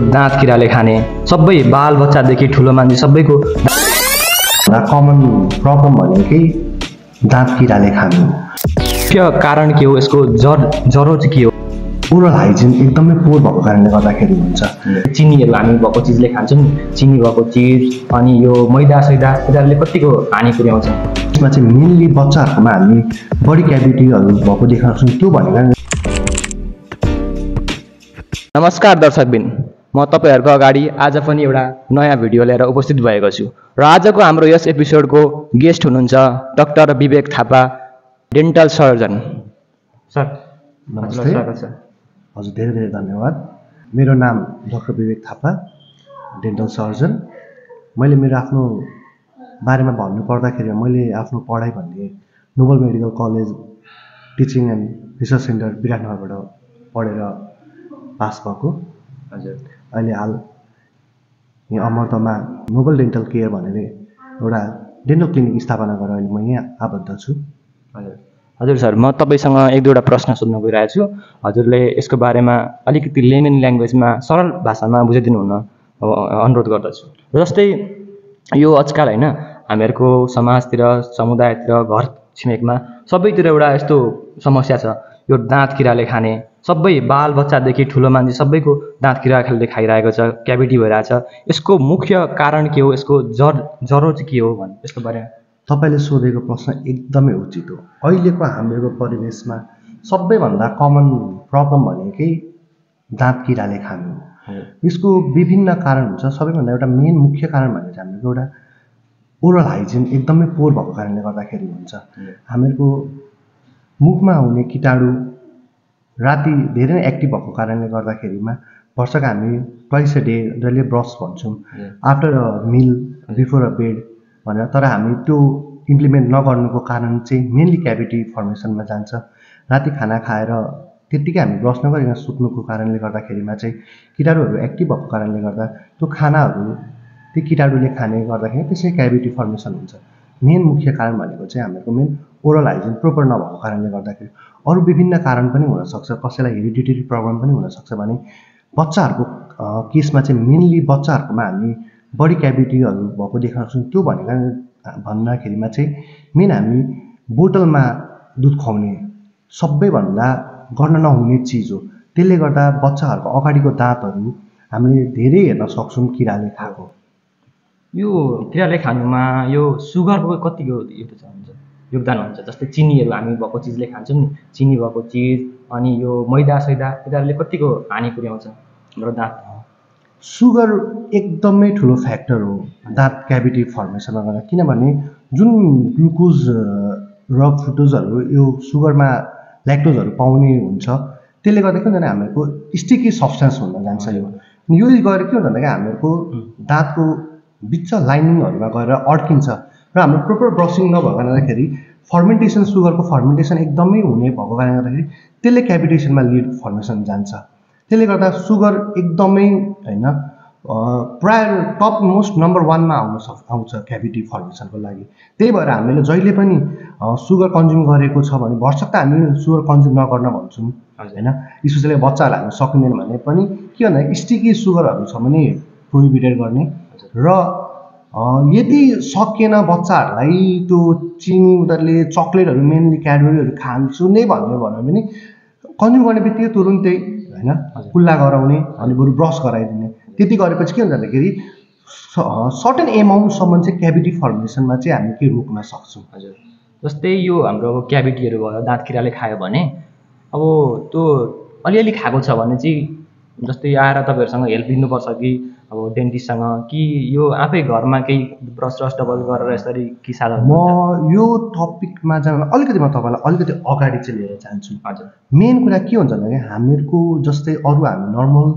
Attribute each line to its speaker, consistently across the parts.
Speaker 1: दाँत किराले खाने सबै बाल बच्चादेखि ठुलो मान्छे सबैको
Speaker 2: कमन प्रब्लम भनेकै दाँत किराले खानु।
Speaker 1: मुख्य कारण के हो, यसको जरो चाहिँ के हो?
Speaker 2: ओरल हाइजिन एकदमै पोर भएको कारणले गर्दाखेरि हुन्छ।
Speaker 1: चिनीहरू हामी भएको चिजले खान्छौँ, चिनी भएको चिज अनि यो मैदा सैदा यिनीहरूले कतिको हानि पुर्याउँछ।
Speaker 2: यसमा चाहिँ मेनली बच्चाहरूकोमा हामी बडी क्याभिटीहरू भएको देख्न सक्छौँ। त्यो भनेको
Speaker 1: नमस्कार दर्शकबिन, म तपाईँहरूको अगाडि आज पनि एउटा नयाँ भिडियो लिएर उपस्थित भएको छु र आजको हाम्रो यस एपिसोडको गेस्ट हुनुहुन्छ डाक्टर विवेक थापा, डेन्टल सर्जन। सर
Speaker 2: नमस्ते।
Speaker 1: स्वागत छ।
Speaker 2: हजुर, धेरै धेरै धन्यवाद। मेरो नाम डाक्टर विवेक थापा, डेन्टल सर्जन। मैले मेरो आफ्नो बारेमा भन्नु पर्दाखेरि मैले आफ्नो पढाइ भन्ने Noble medical college teaching and research centre विराटनगरबाट पढेर पास भएको।
Speaker 1: हजुर,
Speaker 2: अहिले हाल यहाँ अमरतमा नोबल डेन्टल केयर भनेर एउटा डेन्टल क्लिनिक स्थापना गरेर अहिले म यहाँ आबद्ध छु।
Speaker 1: हजुर हजुर सर, म तपाईँसँग एक दुईवटा प्रश्न सोध्न गइरहेको छु। हजुरले यसको बारेमा अलिकति लेमन ल्याङ्ग्वेजमा सरल भाषामा बुझाइदिनु हुन अनुरोध गर्दछु। जस्तै यो आजकल होइन, हामीहरूको समाजतिर, समुदायतिर, घर छिमेकमा सबैतिर एउटा यस्तो समस्या छ, यो दाँत किराले खाने सबै बाल बच्चादेखि ठुलो मान्छे सबैको दाँत किराले खाइरहेको छ, क्याभिटी भइरहेको छ। यसको मुख्य कारण के हो, यसको जरो चाहिँ के हो भन्ने यसको बारेमा?
Speaker 2: तपाईँले सोधेको प्रश्न एकदमै उचित हो। अहिलेको हाम्रो परिवेशमा सबैभन्दा कमन प्रब्लम भनेकै दाँत किराले खानु। यसको विभिन्न कारण हुन्छ। सबैभन्दा एउटा मेन मुख्य कारण भनेको चाहिँ हाम्रो एउटा ओरल हाइजिन एकदमै पोर भएको कारणले गर्दाखेरि हुन्छ। हामीहरूको मुखमा हुने किटाणु राति धेरै नै एक्टिभ भएको कारणले गर्दाखेरिमा वर्षका हामी ट्वाइस अ डे जसले ब्रस भन्छौँ, after a meal, before a bed भनेर, तर हामी त्यो इम्प्लिमेन्ट नगर्नुको कारण चाहिँ मेनली क्याभिटी फर्मेसनमा जान्छ। राति खाना खाएर त्यत्तिकै हामी ब्रस नगरिकन सुत्नुको कारणले गर्दाखेरिमा चाहिँ किटाणुहरू एक्टिभ भएको कारणले गर्दा त्यो खानाहरू त्यो किटाणुले खाने गर्दाखेरि त्यसै क्याभिटी फर्मेसन हुन्छ। मेन मुख्य कारण भनेको चाहिँ हाम्रो मेन ओरल हाइजिन प्रोपर नभएको कारणले गर्दाखेरि। अरू विभिन्न कारण पनि हुनसक्छ। कसैलाई हेरिडिटरी प्रब्लम पनि हुनसक्छ भने बच्चाहरूको केसमा चाहिँ मेनली बच्चाहरूकोमा हामी बडी क्याभिटीहरू भएको देख्न सक्छौँ। त्यो भन्दाखेरिमा चाहिँ मेन हामी बोतलमा दुध खुवाउने सबैभन्दा गर्न नहुने चिज हो। त्यसले गर्दा बच्चाहरूको अगाडिको दाँतहरू हामीले धेरै हेर्न सक्छौँ किराले खाएको।
Speaker 1: यो किराले खानुमा यो सुगरको कतिको योगदान हुन्छ? जस्तै चिनीहरू हामी भएको चिजले खान्छौँ नि, चिनी भएको चिज अनि यो मैदा सैदा यिनीहरूले कतिको हानि पुर्याउँछ हाम्रो दाँत?
Speaker 2: सुगर एकदमै ठुलो फ्याक्टर हो दाँत क्याभिटी फर्मेसनमा गर्दा। किनभने जुन ग्लुकोज र फ्रुक्टोजहरू यो सुगरमा ल्याक्टोजहरू पाउने हुन्छ, त्यसले गर्दा के हुन्छ भने हामीहरूको स्टिकी सब्सटेन्स हुन जान्छ। यो गएर के हुन्छ भन्दाखेरि हामीहरूको दाँतको बिच लाइनिङहरूमा गएर अड्किन्छ र हाम्रो प्रोपर ब्रसिङ नभएको कारणदाखेरि फर्मेन्टेसन, सुगरको फर्मेन्टेसन एकदमै हुने भएको कारणले गर्दाखेरि त्यसले क्याभिटेसनमा लिड फर्मेसन जान्छ। त्यसले गर्दा सुगर एकदमै होइन प्राय टप मोस्ट नम्बर 1मा आउँछ क्याभिटी फर्मेसनको लागि। त्यही भएर हामीले जहिले पनि सुगर कन्ज्युम गरेको छ भने भरसक्दो हामी सुगर कन्ज्युम नगर्न भन्छौँ होइन। स्पेसली बच्चाहरूलाई हामी सकिँदैन भने पनि के भन्दा स्टिकी सुगरहरू छ भने प्रोहिबिटेड गर्ने र यदि सकिएन बच्चाहरूलाई त्यो चिनी उनीहरूले चक्लेटहरू मेनली क्याडबरीहरू खान्छु नै भन्यो भने कन्ज्युम गर्ने बित्तिकै तुरुन्तै होइन कुल्ला गराउने अनि बरु ब्रस गराइदिने। त्यति गरेपछि के हुन्छ भन्दाखेरि सर्टेन एमाउन्टसम्म चाहिँ क्याभिटी फर्मेसनमा चाहिँ हामी के रोक्न सक्छौँ।
Speaker 1: हजुर, जस्तै यो हाम्रो क्याभिटीहरू भयो, दाँत किराले खायो भने अब त्यो अलिअलि खाएको छ भने चाहिँ जस्तै आएर तपाईँहरूसँग हेल्प लिनुपर्छ कि अब डेन्टिस्टसँग, कि यो आफै घरमा केही ब्रस डबल गरेर यसरी कि साधन?
Speaker 2: म यो टपिकमा जान अलिकति म तपाईँलाई अलिकति अगाडि चाहिँ लिएर जान्छु।
Speaker 1: हजुर,
Speaker 2: मेन कुरा के हुन्छ भने हामीहरूको जस्तै अरू हामी नर्मल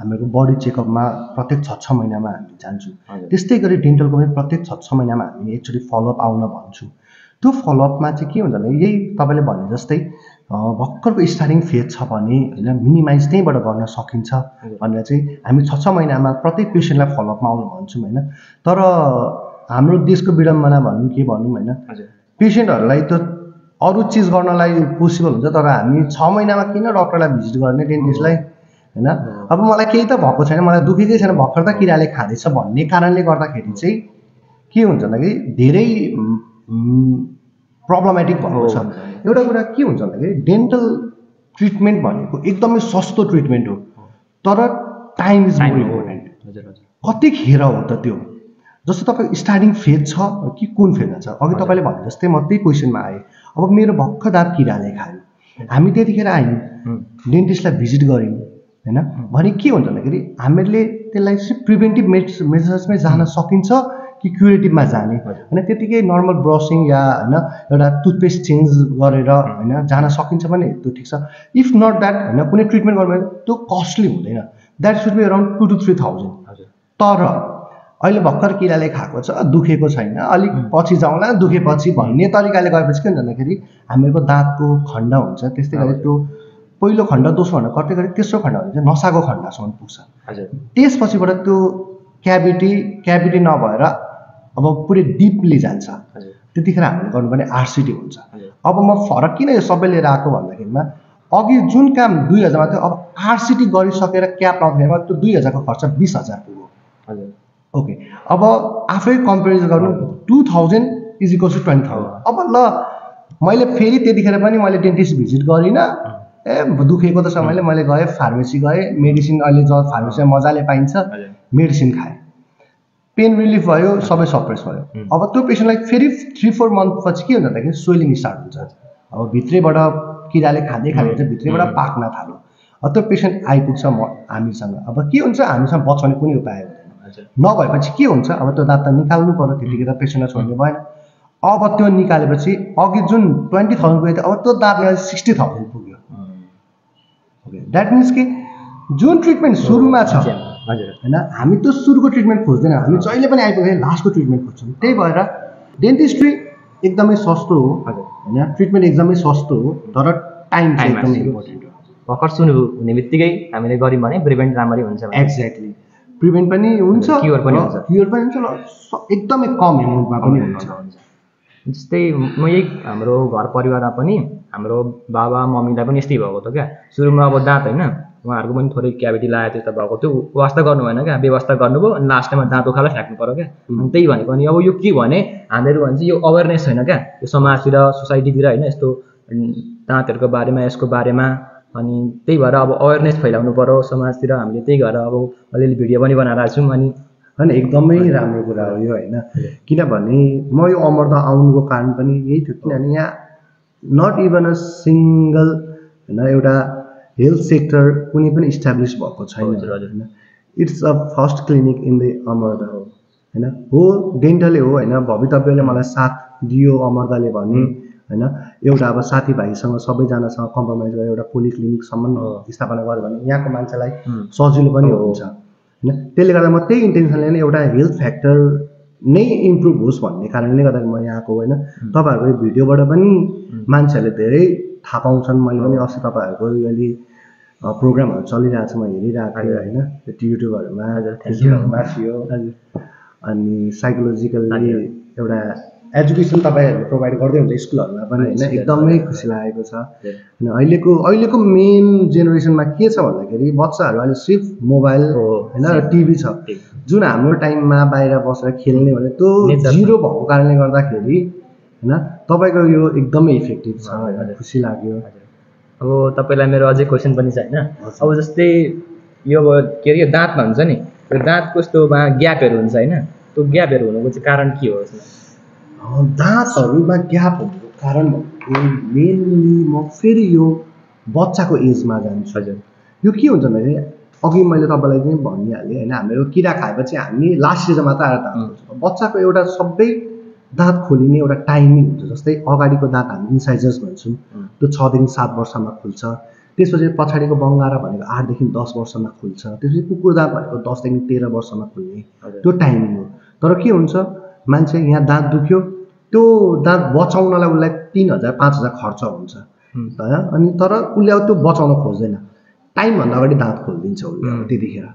Speaker 2: हामीहरूको बडी चेकअपमा प्रत्येक 6 महिनामा हामी जान्छौँ, त्यस्तै गरी डेन्टलको पनि प्रत्येक 6 महिनामा हामी एकचोटि फलोअप आउन भन्छु। त्यो फलोअपमा चाहिँ के हुन्छ भने यही तपाईँले भने जस्तै भर्खरको स्टार्टिङ फेज छ भने होइन मिनिमाइज त्यहीँबाट गर्न सकिन्छ भनेर चाहिँ हामी 6 महिनामा प्रत्येक पेसेन्टलाई फलोअपमा आउनु भन्छौँ होइन। तर हाम्रो देशको विडम्बना भनौँ के भनौँ होइन, पेसेन्टहरूलाई त अरू चिज गर्नलाई पोसिबल हुन्छ, तर हामी 6 महिनामा किन डक्टरलाई भिजिट गर्ने डेन्टिस्टलाई होइन। अब मलाई केही त भएको छैन, मलाई दुखेकै छैन, भर्खर त किराले खाँदैछ भन्ने कारणले गर्दाखेरि चाहिँ के हुन्छ भन्दाखेरि धेरै प्रब्लमेटिक भएको छ। एउटा कुरा के हुन्छ भन्दाखेरि डेन्टल ट्रिटमेन्ट भनेको एकदमै सस्तो ट्रिटमेन्ट हो, तर टाइम इज मोर इम्पोर्टेन्ट। कतिखेर हो त त्यो, जस्तो तपाईँ स्टार्टिङ फेज छ कि कुन फेजमा छ? अघि तपाईँले भने जस्तै म त्यही क्वेसनमा आएँ। अब मेरो भर्खर दाँत किराले खायो, हामी त्यतिखेर आयौँ, डेन्टिस्टलाई भिजिट गऱ्यौँ होइन। भने के हुन्छ भन्दाखेरि हामीहरूले त्यसलाई चाहिँ प्रिभेन्टिभ मेजर्समै जान सकिन्छ कि क्युरेटिभमा जाने होइन। त्यतिकै नर्मल ब्रसिङ या होइन एउटा टुथपेस्ट चेन्ज गरेर होइन जान सकिन्छ भने त्यो ठिक छ। इफ नट द्याट होइन कुनै ट्रिटमेन्ट गर्नु भने त्यो कस्टली हुँदैन, that should be around 2 to 3,000। तर अहिले भर्खर किराले खाएको छ, दुखेको छैन, अलिक पछि जाउँला दुखेपछि भन्ने तरिकाले गएपछि के हुन्छ भन्दाखेरि हामीहरूको दाँतको खण्ड हुन्छ, त्यस्तै गरी त्यो पहिलो खण्ड दोस्रो खण्ड कतै गरी तेस्रो खण्ड भने चाहिँ नसाको खण्डसम्म पुग्छ। त्यसपछिबाट त्यो क्याभिटी नभएर अब पुरै डिपली जान्छ, त्यतिखेर हामीले गर्नुपर्ने आरसिटी हुन्छ। अब म फरक किन यो सबै लिएर आएको भन्दाखेरिमा अघि जुन काम 2,000मा थियो, अब आरसिटी गरिसकेर क्याप लाउँदाखेरि त्यो 2,000को खर्च 20,000 पुग्यो। ओके, अब आफै कम्पेरिजन गर्नु 2,000 इज इक्वल्स टु 20,000। अब ल मैले फेरि त्यतिखेर पनि मैले डेन्टिस्ट भिजिट गरिनँ, दुखेको त समयले मैले गएँ फार्मेसी गएँ, मेडिसिन अहिले फार्मेसीमा मजाले पाइन्छ, मेडिसिन खाएँ, पेन रिलिफ भयो, सबै सप्रेस भयो। अब त्यो पेसेन्टलाई फेरि 3-4 मन्थ पछि के हुन्छ भन्दाखेरि स्वेलिङ स्टार्ट हुन्छ। अब भित्रैबाट किराले खाँदै चाहिँ भित्रैबाट पाक्न थाल्यो। अब त्यो पेसेन्ट आइपुग्छ हामीसँग। अब के हुन्छ, हामीसँग बचाउने कुनै उपाय हुँदैन। नभएपछि के हुन्छ, अब त्यो दाँत त निकाल्नु पर्यो, त्यतिखेर पेसेन्टलाई छोड्नु भएन। अब त्यो निकालेपछि अघि जुन 20,000 पुगेको थियो, अब त्यो दाँत 60,000 पुग्यो। ओके, द्याट मिन्स कि जुन ट्रिटमेन्ट सुरुमा छ होइन, हामी त्यो सुरुको ट्रिटमेन्ट खोज्दैन, हामी जहिले पनि आइपुग्यो लास्टको ट्रिटमेन्ट खोज्छौँ। त्यही भएर डेन्टिस्ट्री एकदमै सस्तो हो होइन, ट्रिटमेन्ट एकदमै सस्तो हो, तर टाइम चाहिँ एकदमै इम्पोर्टेन्ट हो।
Speaker 1: भर्खर सुरु हुने बित्तिकै हामीले गऱ्यौँ भने प्रिभेन्ट राम्ररी हुन्छ।
Speaker 2: एक्ज्याक्टली, प्रिभेन्ट पनि हुन्छ, क्युर पनि हुन्छ, एकदमै कम एमाउन्टमा पनि हुन्छ।
Speaker 1: जस्तै म यही हाम्रो घर परिवारमा पनि हाम्रो बाबा मम्मीलाई पनि यस्तै भएको थियो क्या। सुरुमा अब दाँत होइन उहाँहरूको पनि थोरै क्याभिटी लागेको त्यस्तो भएको थियो, व्यवस्था गर्नु भएन क्या, व्यवस्था गर्नुभयो अनि लास्ट टाइममा दाँत उखालेर फ्याँक्नु पऱ्यो क्या। अनि त्यही भनेको नि अब यो के भने हामीहरू भने चाहिँ यो अवेरनेस छैन क्या, यो समाजतिर सोसाइटीतिर होइन यस्तो दाँतहरूको बारेमा यसको बारेमा। अनि त्यही भएर अब अवेरनेस फैलाउनु पऱ्यो समाजतिर, हामीले त्यही गरेर अब अलिअलि भिडियो पनि बनाएर छौँ। अनि
Speaker 2: होइन एकदमै राम्रो कुरा हो यो होइन, किनभने म यो अमरदा आउनुको कारण पनि यही थियो, किनभने यहाँ नट इभन अ सिङ्गल होइन एउटा हेल्थ सेक्टर कुनै पनि इस्टाब्लिस भएको छैन होइन। It's a first clinic in the अमरदा हो होइन, हो डेन्टलै हो होइन। भवितव्यले मलाई साथ दियो अमरदाले भने होइन, एउटा अब साथीभाइसँग सबैजनासँग कम्प्रोमाइज गरेर एउटा पोलिक्लिनिकसम्म स्थापना गर्यो भने यहाँको मान्छेलाई सजिलो पनि हुन्छ होइन। त्यसले गर्दा म त्यही इन्टेन्सनले नै एउटा हेल्थ फ्याक्टर नै इम्प्रुभ होस् भन्ने कारणले गर्दा म यहाँ आएको होइन। तपाईँहरूको भिडियोबाट पनि मान्छेहरूले धेरै थाहा पाउँछन्। मैले पनि अस्ति तपाईँहरूको अहिले प्रोग्रामहरू चलिरहेको छ, म हेरिरहेको थिएँ होइन, युट्युबहरूमा थियो। अनि साइकोलोजिकल्ली एउटा एजुकेसन तपाईँहरूले प्रोभाइड गर्दै हुन्छ स्कुलहरूमा पनि होइन, एकदमै खुसी लागेको छ होइन। अहिलेको मेन जेनेरेसनमा के छ भन्दाखेरि बच्चाहरू अहिले सिर्फ मोबाइल होइन र टिभी छ। जुन हाम्रो टाइममा बाहिर बसेर खेल्ने भने त्यो जिरो भएको कारणले गर्दाखेरि होइन तपाईँको यो एकदमै इफेक्टिभ छ होइन, खुसी लाग्यो।
Speaker 1: अब तपाईँलाई मेरो अझै क्वेसन पनि छ होइन। अब जस्तै यो के अरे यो दाँत भन्छ नि, यो दाँतको यस्तोमा ग्यापहरू हुन्छ होइन, त्यो ग्यापहरू हुनुको चाहिँ कारण के हो?
Speaker 2: दाँतहरूमा ग्याप हुनुको कारण भनेको मेनली म फेरि यो बच्चाको एजमा जान्छु। हजुर, यो के हुन्छ भने अघि मैले तपाईँलाई चाहिँ भनिहालेँ होइन, हाम्रो किरा खाएपछि हामी लास्ट स्टेजमा मात्र आएर दाँत खोल्छौँ। बच्चाको एउटा सबै दाँत खोलिने एउटा टाइमिङ हुन्छ। जस्तै अगाडिको दाँत हामी इन्साइजर्स भन्छौँ, त्यो 6 देखि 7 वर्षमा खुल्छ। त्यसपछि पछाडिको बङ्गारा भनेको 8 देखि 10 वर्षमा खुल्छ। त्यसपछि कुकुर दाँत भनेको 10 देखि 13 वर्षमा खुल्ने त्यो टाइमिङ हो। तर के हुन्छ, मान्छे यहाँ दाँत दुख्यो, त्यो दाँत बचाउनलाई उसलाई 3,000-5,000 खर्च हुन्छ होइन। अनि तर उसले अब त्यो बचाउन खोज्दैन, टाइमभन्दा अगाडि दाँत खोलिदिन्छ उसले त्यतिखेर।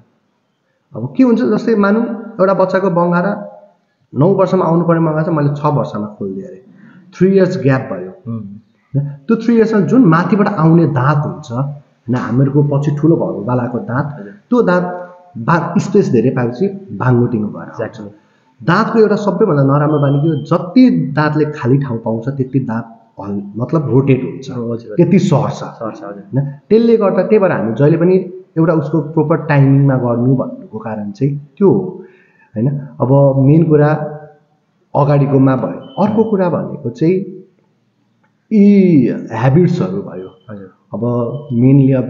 Speaker 2: अब के हुन्छ, जस्तै मानौँ एउटा बच्चाको बङ्गारा 9 वर्षमा आउनुपर्ने बङ्गारा चाहिँ मैले 6 वर्षमा खोलिदिएँ अरे, 3 इयर्स ग्याप भयो। त्यो 3 इयर्समा जुन माथिबाट आउने दाँत हुन्छ होइन हामीहरूको पछि ठुलो भएको बेलाको दाँत त्यो दाँत स्पेस धेरै पाएपछि भाङ्गोटिङ भएर आउँछ। दाँतको एउटा सबैभन्दा नराम्रो बानी के हो, जति दाँतले खाली ठाउँ पाउँछ त्यति दाँत मतलब रोटेट हुन्छ, त्यति सर्छ होइन। त्यसले गर्दा त्यही भएर हामी जहिले पनि एउटा उसको प्रोपर टाइमिङमा गर्नु भन्नुको कारण चाहिँ त्यो हो होइन। अब मेन कुरा अगाडिकोमा भयो। अर्को कुरा भनेको चाहिँ यी ह्याबिट्सहरू भयो। अब मेनली अब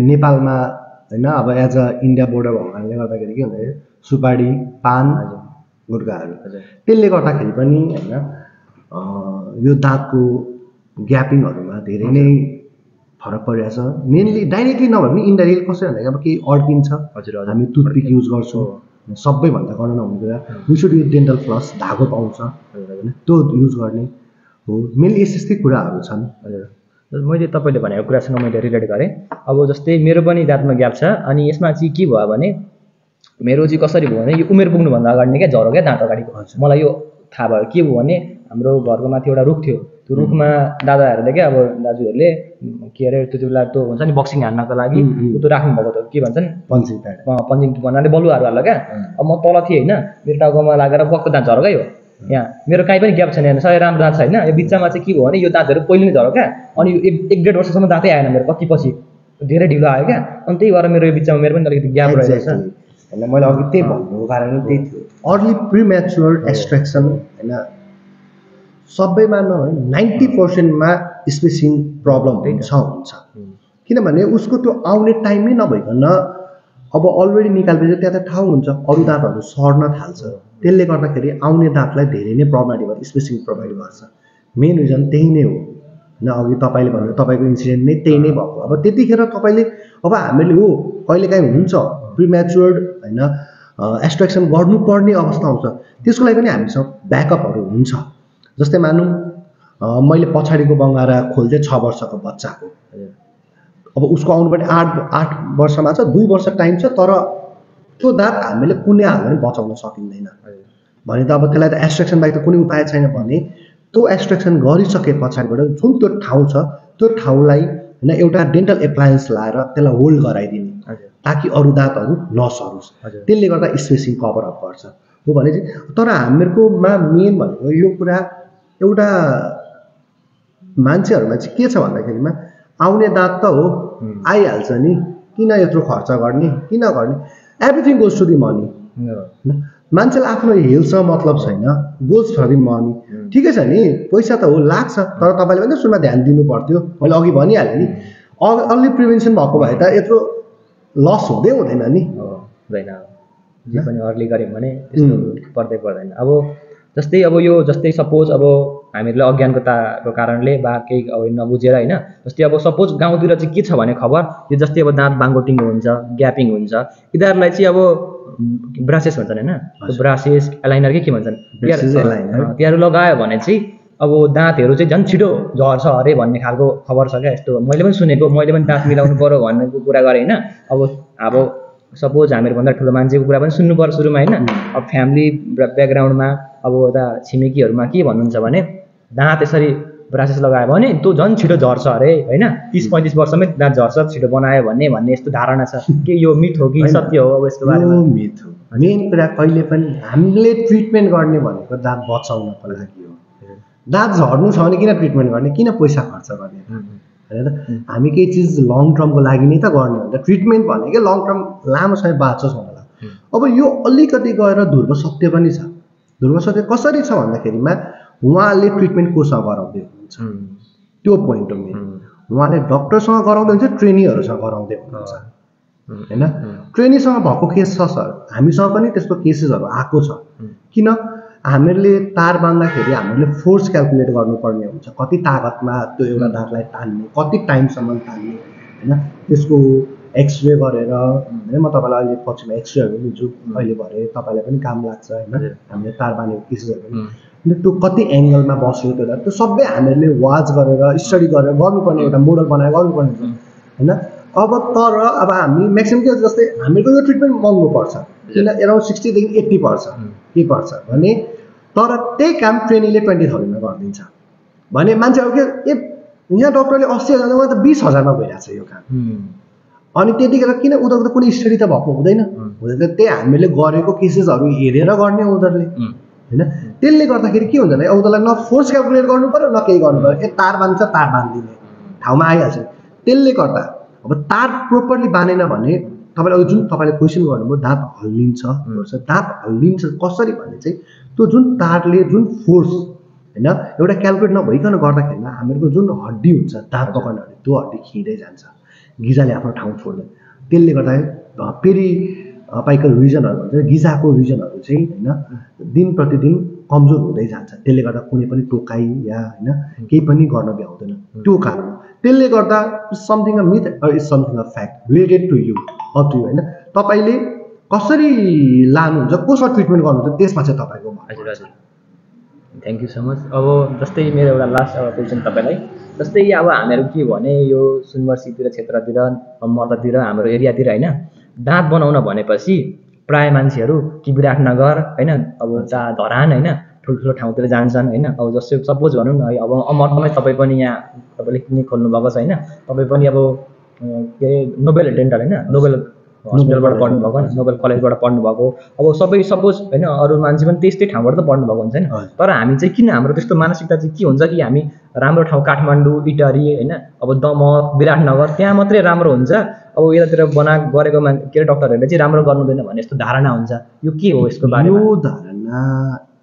Speaker 2: नेपालमा होइन, अब एज अ इन्डिया बोर्डर भएको कारणले गर्दाखेरि के हुन्छ, सुपारी, पान, गुट्खाहरू, त्यसले गर्दाखेरि पनि होइन यो दाँतको ग्यापिङहरूमा धेरै नै फरक परिरहेछ। मेनली डाइरेक्टली नभए पनि इन्डाइरेक्टली कसरी भन्दाखेरि अब केही अड्किन्छ, हामी टुथपिक युज गर्छौँ, सबैभन्दा गर्न नहुने कुरा वी सुड युज डेन्टल फ्लस, धागो पाउँछ होइन, त्यो युज गर्ने हो। मेनली यस्तै कुराहरू छन्।
Speaker 1: मैले तपाईँले भनेको कुरासँग मैले रिलेट गरेँ। अब जस्तै मेरो पनि दाँतमा ग्याप छ, अनि यसमा चाहिँ के भयो भने मेरो चाहिँ कसरी भयो भने यो उमेर पुग्नुभन्दा अगाडि नै क्या झरो क्या दाँत अगाडिको। मलाई यो थाहा भयो के भयो भने हाम्रो घरको माथि एउटा रुख थियो, त्यो रुखमा दादाहरूले क्या अब दाजुहरूले के अरे त्यो बेला त्यो हुन्छ नि बक्सिङ हान्नको लागि त्यो राख्नुभएको थियो, के भन्छन्
Speaker 2: पन्चिङ प्याड,
Speaker 1: पन्चिङ भन्नाले बलुवाहरू हाल्छ क्या। अब म तल थिएँ होइन, मेरो टाउकोमा लागेर पक्को दाँत झरो क्या यो। यहाँ मेरो काहीँ पनि ग्याप छैन, सबै राम्रो दाँत छ होइन। यो बिचमा चाहिँ के भयो भने यो दाँतहरू पहिले नै झरो क्या, अनि यो 1-1.5 वर्षसम्म दाँतै आएन मेरो, कति पछि धेरै ढिलो आयो क्या। अनि त्यही भएर मेरो यो बिचमा मेरो पनि अलिकति ग्याप रहेछ
Speaker 2: होइन। मैले अघि त्यही भन्नुको कारण त्यही थियो, अर्ली प्रिम्याचुर एक्सट्र्याक्सन होइन। सबैमा न 90%मा स्पेसिङ प्रब्लम हुन्छ, किनभने उसको त्यो आउने टाइमै नभइकन अब अलरेडी निकालेपछि त्यहाँ त ठाउँ हुन्छ, अरू दाँतहरू सर्न थाल्छ, त्यसले गर्दाखेरि आउने दाँतलाई धेरै नै प्रब्लम भयो, स्पेसिङ प्रोभाइड गर्छ। मेन रिजन त्यही नै हो होइन। अघि तपाईँले भन्नु तपाईँको इन्सिडेन्ट नै त्यही नै भएको। अब त्यतिखेर तपाईँले अब हामीले हो कहिलेकाहीँ हुन्छ प्रिम्याचुर होइन एक्सट्र्याक्सन गर्नुपर्ने अवस्था आउँछ, त्यसको लागि पनि हामीसँग ब्याकअपहरू हुन्छ। जस्तै मानौँ मैले पछाडिको बङ्गारा खोल्थेँ 6 वर्षको बच्चाको, अब उसको आउनुपर्ने 8 वर्षमा छ, 2 वर्ष टाइम छ, तर त्यो दाँत हामीले कुनै हालमा पनि बचाउन सकिँदैन भने त अब त्यसलाई त एक्सट्र्याक्सन बाहेक त कुनै उपाय छैन भने त्यो एक्सट्र्याक्सन गरिसके पछाडिबाट जुन त्यो ठाउँ छ त्यो ठाउँलाई होइन एउटा डेन्टल एप्लायन्स लाएर त्यसलाई होल्ड गराइदिने ताकि अरू दाँतहरू नसरोस्, त्यसले गर्दा स्पेसिङ कभर अप गर्छ हो भने चाहिँ। तर हामीहरूकोमा मेन भनेको यो कुरा एउटा मान्छेहरूमा चाहिँ के छ भन्दाखेरिमा आउने दाँत त हो आइहाल्छ नि, किन यत्रो खर्च गर्ने, किन गर्ने, everything goes to the money. मान्छेलाई आफ्नो हेल्थसँग मतलब छैन, गोज फर दि मनी। ठिकै छ नि, पैसा त हो लाग्छ, तर तपाईँले पनि सुरुमा ध्यान दिनु पर्थ्यो। मैले अघि भनिहालेँ नि, अर्ली प्रिभेन्सन भएको भए त यत्रो लस हुँदैन नि।
Speaker 1: हुँदैन, जे पनि अर्ली गऱ्यौँ भने त्यस्तो पर्दैन। अब जस्तै सपोज अब हामीहरूलाई अज्ञानताको कारणले वा केही अब नबुझेर होइन, जस्तै अब सपोज गाउँतिर चाहिँ के छ भने खबर यो जस्तै अब दाँत बाङ्गोटिङ हुन्छ, ग्यापिङ हुन्छ, यिनीहरूलाई चाहिँ अब ब्रासेस भन्छन् होइन, ब्रासेस एलाइनर के भन्छन्, तिनीहरू लगायो भने चाहिँ अब दाँतहरू चाहिँ झन् छिटो झर्छ अरे भन्ने खालको खबर छ क्या। यस्तो मैले पनि सुनेको, मैले पनि दाँत मिलाउनु पऱ्यो भन्ने कुरा गरेँ होइन। अब सपोज हामीहरूभन्दा ठुलो मान्छेको कुरा पनि सुन्नु पर्छ सुरुमा होइन। अब फ्यामिली ब्याकग्राउन्डमा अब यता छिमेकीहरूमा के भन्नुहुन्छ भने दाँत यसरी ब्रासेस लगायो भने त्यो झन् छिटो झर्छ अरे होइन, 30-35 वर्षमै दाँत झर्छ छिटो बनायो भन्ने यस्तो धारणा छ। के यो मिथ हो कि सत्य हो? अब यसको बारेमा
Speaker 2: मिथ हो। मेन कुरा कहिले पनि हामीले ट्रिटमेन्ट गर्ने भनेको दाँत बचाउनको लागि हो। दाँत झर्नु छ भने किन ट्रिटमेन्ट गर्ने, किन पैसा खर्च गर्ने होइन त। हामी केही चिज लङ टर्मको लागि नै त गर्ने हो। ट्रिटमेन्ट भनेको लङ टर्म लामो समय बाँच्छस् भनेर। अब यो अलिकति गएर ध्रुव सत्य पनि छ। ध्रुव सत्य कसरी छ भन्दाखेरिमा उहाँले ट्रिटमेन्ट कोसँग गराउँदै हुनुहुन्छ त्यो पोइन्ट हो मेन। उहाँले डक्टरसँग गराउँदै हुन्छ, ट्रेनीहरूसँग गराउँदै हुनुहुन्छ होइन। ट्रेनीसँग भएको केस छ सर, हामीसँग पनि त्यस्तो केसेसहरू आएको छ। किन हामीहरूले तार बाँध्दाखेरि हामीले फोर्स क्यालकुलेट गर्नुपर्ने हुन्छ, कति तागतमा त्यो एउटा दाँतलाई तान्ने, कति टाइमसम्म तान्ने होइन। त्यसको एक्सरे गरेर होइन, म तपाईँलाई अहिले पछिमा एक्सरेहरू दिन्छु, अहिले भरे तपाईँलाई पनि काम लाग्छ होइन। हामीले तार बाँधेको केसेसहरू पनि त्यो कति एङ्गलमा बस्यो त्यो सबै हामीहरूले वाच गरेर स्टडी गरेर गर्नुपर्ने, एउटा मोडल बनाएर गर्नुपर्ने होइन। अब हामी म्याक्सिमम् के जस्तै हामीको यो ट्रिटमेन्ट महँगो पर्छ, किन एराउन्ड 60 देखि 80 पर्छ के पर्छ भने, तर त्यही काम ट्रेनीले 20,000मा गरिदिन्छ भने मान्छेहरू के यहाँ डक्टरले 80,000 त 20,000मा भइरहेको छ यो काम अनि त्यतिखेर किन उनीहरूको त कुनै स्टडी त भएको हुँदैन, त्यही हामीले गरेको केसेसहरू हेरेर गर्ने उनीहरूले होइन। त्यसले गर्दाखेरि के हुन्छ भने उनीहरूलाई न फोर्स क्यालकुलेट गर्नु पऱ्यो न केही गर्नु पऱ्यो, तार बाँध्छ तार बाँधिदिने ठाउँमा आइहाल्छ। त्यसले गर्दा अब तार प्रोपरली बाँधेन भने तपाईँले जुन तपाईँले क्वेसन गर्नुभयो दाँत हल्लिन्छ भन्छ, दाँत हल्लिन्छ कसरी भने चाहिँ त्यो जुन तारले जुन फोर्स होइन एउटा क्यालकुलेट नभइकन गर्दाखेरिमा हामीहरूको जुन हड्डी हुन्छ दाँत पकड्ने हड्डी त्यो हड्डी खिँदै जान्छ, गिजाले आफ्नो ठाउँ छोड्दैन। त्यसले गर्दा पेरि पाइकल रिजनहरू भन्छ गिजाको रिजनहरू चाहिँ होइन दिन प्रतिदिन कमजोर हुँदै जान्छ। त्यसले गर्दा कुनै पनि टोकाइ या होइन केही पनि गर्न भ्याउँदैन त्यो कारण। त्यसले गर्दा something a myth is something a fact related to you up to you होइन। तपाईँले कसरी लानुहुन्छ, कसरी ट्रिटमेन्ट गर्नुहुन्छ त्यसमा चाहिँ तपाईँको।
Speaker 1: हजुर हजुर, थ्याङ्क यू सो मच। अब जस्तै मेरो एउटा लास्ट अब क्वेसन तपाईँलाई, जस्तै अब हामीहरू के भने यो सुनवर्सीतिर क्षेत्रतिर मधतिर हाम्रो एरियातिर होइन दाँत बनाउन भनेपछि प्रायः मान्छेहरू कि विराटनगर होइन अब धरान होइन ठुल्ठुलो ठाउँतिर जान्छन् होइन। अब जस्तै सपोज भनौँ न अब अमरमै तपाईँ पनि यहाँ तपाईँले क्लिनिक खोल्नु भएको छ होइन, तपाईँ पनि अब के अरे नोबेल डेन्टल होइन नोबेल हस्पिटलबाट पढ्नुभएको होइन, नोबेल कलेजबाट पढ्नुभएको। अब सबै सपोज होइन अरू मान्छे पनि त्यस्तै ठाउँबाट त पढ्नुभएको हुन्छ होइन। तर हामी चाहिँ किन हाम्रो त्यस्तो मानसिकता चाहिँ के हुन्छ कि हामी राम्रो ठाउँ काठमाडौँ इटहरी होइन अब दमक विराटनगर त्यहाँ मात्रै राम्रो हुन्छ, अब यतातिर गरेको के अरे डक्टरहरूले चाहिँ राम्रो गर्नुहुँदैन भन्ने यस्तो धारणा हुन्छ। यो के हो यसको बारेमा?
Speaker 2: यो धारणा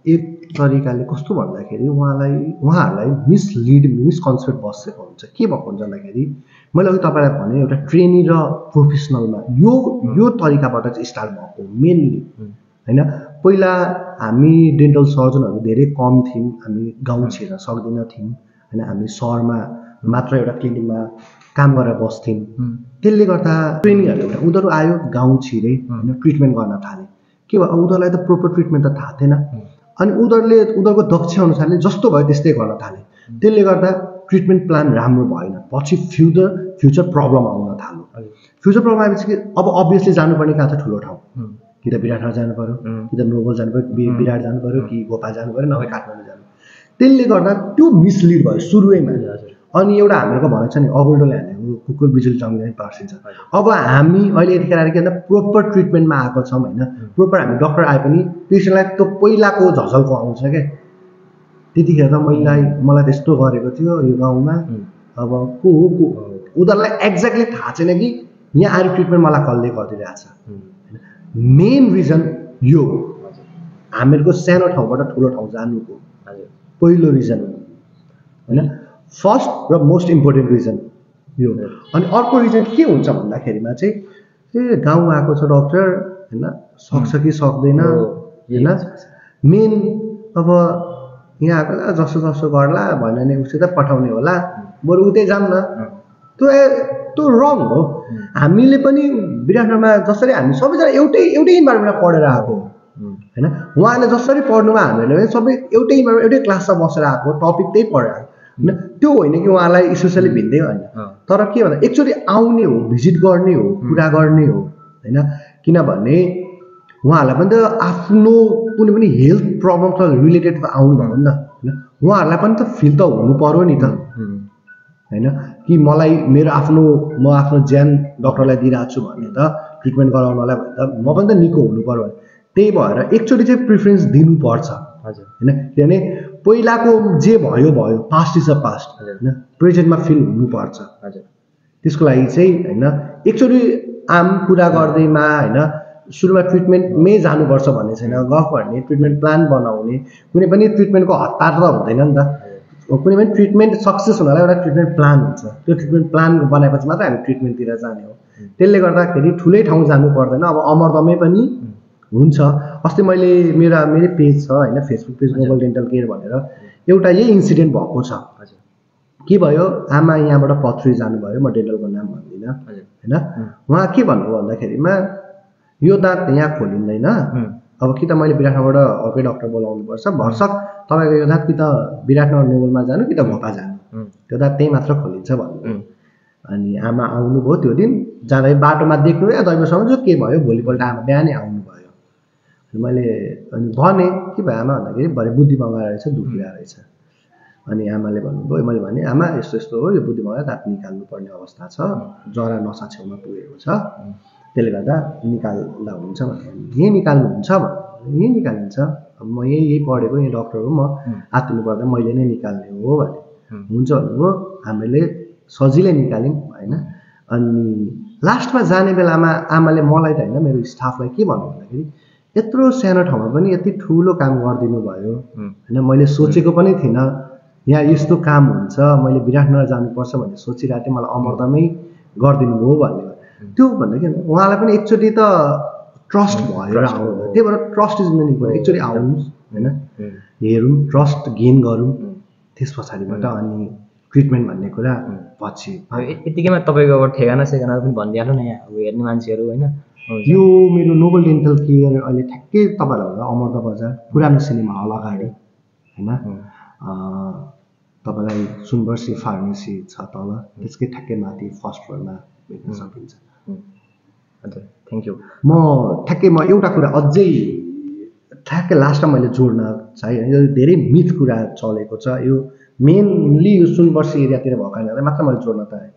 Speaker 2: एक तरिकाले कस्तो भन्दाखेरि उहाँहरूलाई मिसकन्सेप्ट बसेको हुन्छ। के भएको हुन्छ भन्दाखेरि मैले अघि तपाईँलाई भने एउटा ट्रेनी र प्रोफेसनलमा यो तरिकाबाट चाहिँ स्टार्ट भएको मेनली होइन। पहिला हामी डेन्टल सर्जनहरू धेरै कम थियौँ, हामी गाउँ छिर्न सक्दैन थियौँ होइन, हामी सहरमा मात्र एउटा क्लिनिकमा काम गरेर बस्थ्यौँ। त्यसले गर्दा ट्रेनिङहरू उनीहरू आयो गाउँ छिरे होइन ट्रिटमेन्ट गर्न थाले। के भयो उनीहरूलाई त प्रोपर ट्रिटमेन्ट त थाहा थिएन, अनि उनीहरूको दक्ष अनुसारले जस्तो भयो त्यस्तै गर्न थाले। त्यसले गर्दा ट्रिटमेन्ट प्लान राम्रो भएन, पछि फ्युचर प्रब्लम आउन थाल्यो। फ्युचर प्रब्लम आएपछि अब अभियसली जानुपर्ने कहाँ छ ठुलो ठाउँ, कि त विराटनगर जानु पऱ्यो, कि त नोबल जानु पऱ्यो, विराट जानु पऱ्यो, कि गोपा जानु पऱ्यो, नभए काठमाडौँ जानु। त्यसले गर्दा त्यो मिसलिड भयो सुरुवैमा। अनि एउटा हामीहरूको भनाइ छ नि अगुल्टोले हानेको कुकुर बिजुली चम्किँदै पार्सिन्छ। अब हामी अहिले यतिखेर के भन्दा प्रोपर ट्रिटमेन्टमा आएको छौँ होइन, प्रोपर हामी डक्टर आए पनि पेसेन्टलाई त्यो पहिलाको झझल्को आउँछ क्या। त्यतिखेर त मलाई त्यस्तो गरेको थियो यो गाउँमा, अब को हो उनीहरूलाई एक्ज्याक्टली थाहा छैन कि यहाँ आएर ट्रिटमेन्ट मलाई कसले गरिदिरहेछ। मेन रिजन यो हो हामीहरूको सानो ठाउँबाट ठुलो ठाउँ जानुको पहिलो रिजन होइन, फर्स्ट र मोस्ट इम्पोर्टेन्ट रिजन यो। अनि अर्को रिजन के हुन्छ भन्दाखेरिमा चाहिँ ए गाउँ आएको छ डक्टर होइन सक्छ कि सक्दैन होइन। मेन अब यहाँ आएको जसो गर्ला भन्यो भने उसित पठाउने होला, बरु उतै जाऊँ न, त्यो रङ हो। हामीले पनि विराटनगरमा जसरी हामी सबैजना एउटै इन्भाइरोमेन्टमा पढेर आएको होइन, उहाँले जसरी पढ्नुमा हामीले पनि सबै एउटै इन्भाइरोमेन्ट एउटै क्लासमा बसेर आएको, टपिक त्यही पढेर आएको होइन। त्यो होइन कि उहाँलाई स्पेसली भिन्दै होइन, तर के भन्दा एकचोटि आउने हो, भिजिट गर्ने हो, कुरा गर्ने हो होइन। किनभने उहाँहरूलाई पनि त आफ्नो कुनै पनि हेल्थ प्रब्लम त रिलेटेड त आउनु भयो नि त होइन, उहाँहरूलाई पनि त फिल त हुनु पऱ्यो नि त होइन। कि म आफ्नो ज्यान डक्टरलाई दिइरहेको छु भने त ट्रिटमेन्ट गराउनलाई भने त म पनि त निको हुनु पऱ्यो भने त्यही भएर एकचोटि चाहिँ प्रिफरेन्स दिनुपर्छ होइन। किनभने पहिलाको जे भयो पास्ट इज अ पास्ट होइन, प्रेजेन्टमा फिल हुनुपर्छ। त्यसको लागि चाहिँ होइन एकचोटि आम कुरा गर्दैमा होइन सुरुमा ट्रिटमेन्टमै जानुपर्छ भन्ने छैन। गफ गर्ने ट्रिटमेन्ट प्लान बनाउने, कुनै पनि ट्रिटमेन्टको हतार त हुँदैन नि त। कुनै पनि ट्रिटमेन्ट सक्सेस हुनलाई एउटा ट्रिटमेन्ट प्लान हुन्छ, त्यो ट्रिटमेन्ट प्लान बनाएपछि मात्रै हामी ट्रिटमेन्टतिर जाने हो। त्यसले गर्दाखेरि ठुलै ठाउँ जानु पर्दैन। अब अमरदमै पनि हुन्छ। अस्ति मेरै पेज छ होइन Facebook page Noble Dental Care भनेर, एउटा यही इन्सिडेन्ट भएको छ। के भयो आमा यहाँबाट पथरी जानुभयो, म डेन्टलको नाम भन्दिनँ होइन। उहाँ के भन्नुभयो भन्दाखेरिमा यो दाँत यहाँ खोलिँदैन, अब कि त मैले विराटनगरबाट अर्कै डक्टर बोलाउनुपर्छ, भरसक तपाईँको यो दाँत कि त विराटनगर नोबलमा जानु कि त घोपा जानु, त्यो दाँत त्यही मात्र खोलिन्छ भन्नु। अनि आमा आउनुभयो त्यो दिन, जाँदा बाटोमा देख्नु या दैवसँग के भयो, भोलिपल्ट आमा बिहानै आउनुभयो। मैले अनि भने के भयो आमा भन्दाखेरि भरे बुद्धि बङ्गा रहेछ, दुखिरहेको रहेछ। अनि आमाले भन्नुभयो, मैले भने आमा यस्तो यस्तो हो, यो बुद्धिमत्ता दाँत निकाल्नुपर्ने अवस्था छ, जरा नसा छेउमा पुगेको छ, त्यसले गर्दा निकाल्दा हुन्छ भने यहीँ निकाल्नुहुन्छ भने यहीँ निकालिन्छ, म यही पढेको यही डक्टर हो, म आत्तिनु पर्दा मैले नै निकाल्ने हो भने हुन्छ भन्नुभयो। हामीले सजिलै निकाल्यौँ होइन। अनि लास्टमा जाने बेलामा आमाले मलाई त होइन मेरो स्टाफलाई के भन्नु भन्दाखेरि यत्रो सानो ठाउँमा पनि यति ठुलो काम गरिदिनु भयो होइन, मैले सोचेको पनि थिइनँ यहाँ यस्तो काम हुन्छ, मैले विराटनगर जानुपर्छ भन्ने सोचिरहेको थिएँ, मलाई अमरदमै गरिदिनु भयो भन्ने। त्यो भन्दा के उहाँलाई पनि एकचोटि त ट्रस्ट भएर आउनु, त्यही भएर ट्रस्ट इज मेन कुरा। एकचोटि आउनुहोस् होइन, हेरौँ, ट्रस्ट गेन गरौँ, त्यस पछाडिबाट अनि ट्रिटमेन्ट भन्ने कुरा पछि।
Speaker 1: यतिकैमा तपाईँको अब ठेगाना सेगाना पनि भनिदिइहाल्नु न यहाँ अब हेर्ने मान्छेहरू होइन।
Speaker 2: यो मेरो नोबल डेन्टल केयर अहिले ठ्याक्कै तपाईँलाई होला अमरदा बजार पुरानो सिनेमा हल अगाडि होइन, तपाईँलाई सुनवर्सी फार्मेसी छ तल, त्यसकै ठ्याक्कै माथि फर्स्ट फ्लोरमा भेट्न सकिन्छ।
Speaker 1: हजुर थ्याङ्क यू।
Speaker 2: म एउटा कुरा अझै ठ्याक्कै लास्टमा मैले जोड्न चाहेँ, यो धेरै मिथ कुरा चलेको छ, यो मेनली यो सुनवर्सी एरियातिर भएको कारणले मात्र मैले जोड्न चाहेँ।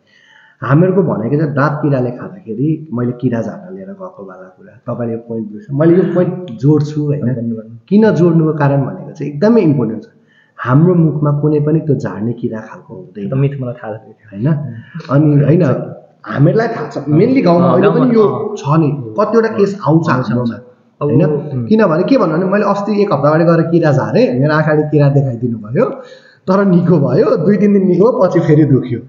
Speaker 2: हामीहरूको भनेको चाहिँ दाँत किराले खाँदाखेरि मैले किरा झार्न लिएर गएको वाला कुरा, तपाईँले यो पोइन्ट बुझ्छ, मैले यो पोइन्ट जोड्छु होइन। किन जोड्नुको कारण भनेको चाहिँ एकदमै इम्पोर्टेन्ट छ। हाम्रो मुखमा कुनै पनि त्यो झार्ने किरा खालको हुँदैन,
Speaker 1: मिथ मलाई थाहा
Speaker 2: होइन। अनि होइन हामीहरूलाई थाहा छ, मेनली गाउँमा अहिले पनि यो छ नि, कतिवटा केस आउँछ हाम्रोमा होइन। किनभने के भन्नु भने मैले अस्ति 1 हप्ता अगाडि गएर किरा झारेँ, मेरो आँखाले किरा देखाइदिनु भयो, तर निको भयो, 2-3 दिन निको, पछि फेरि दुख्यो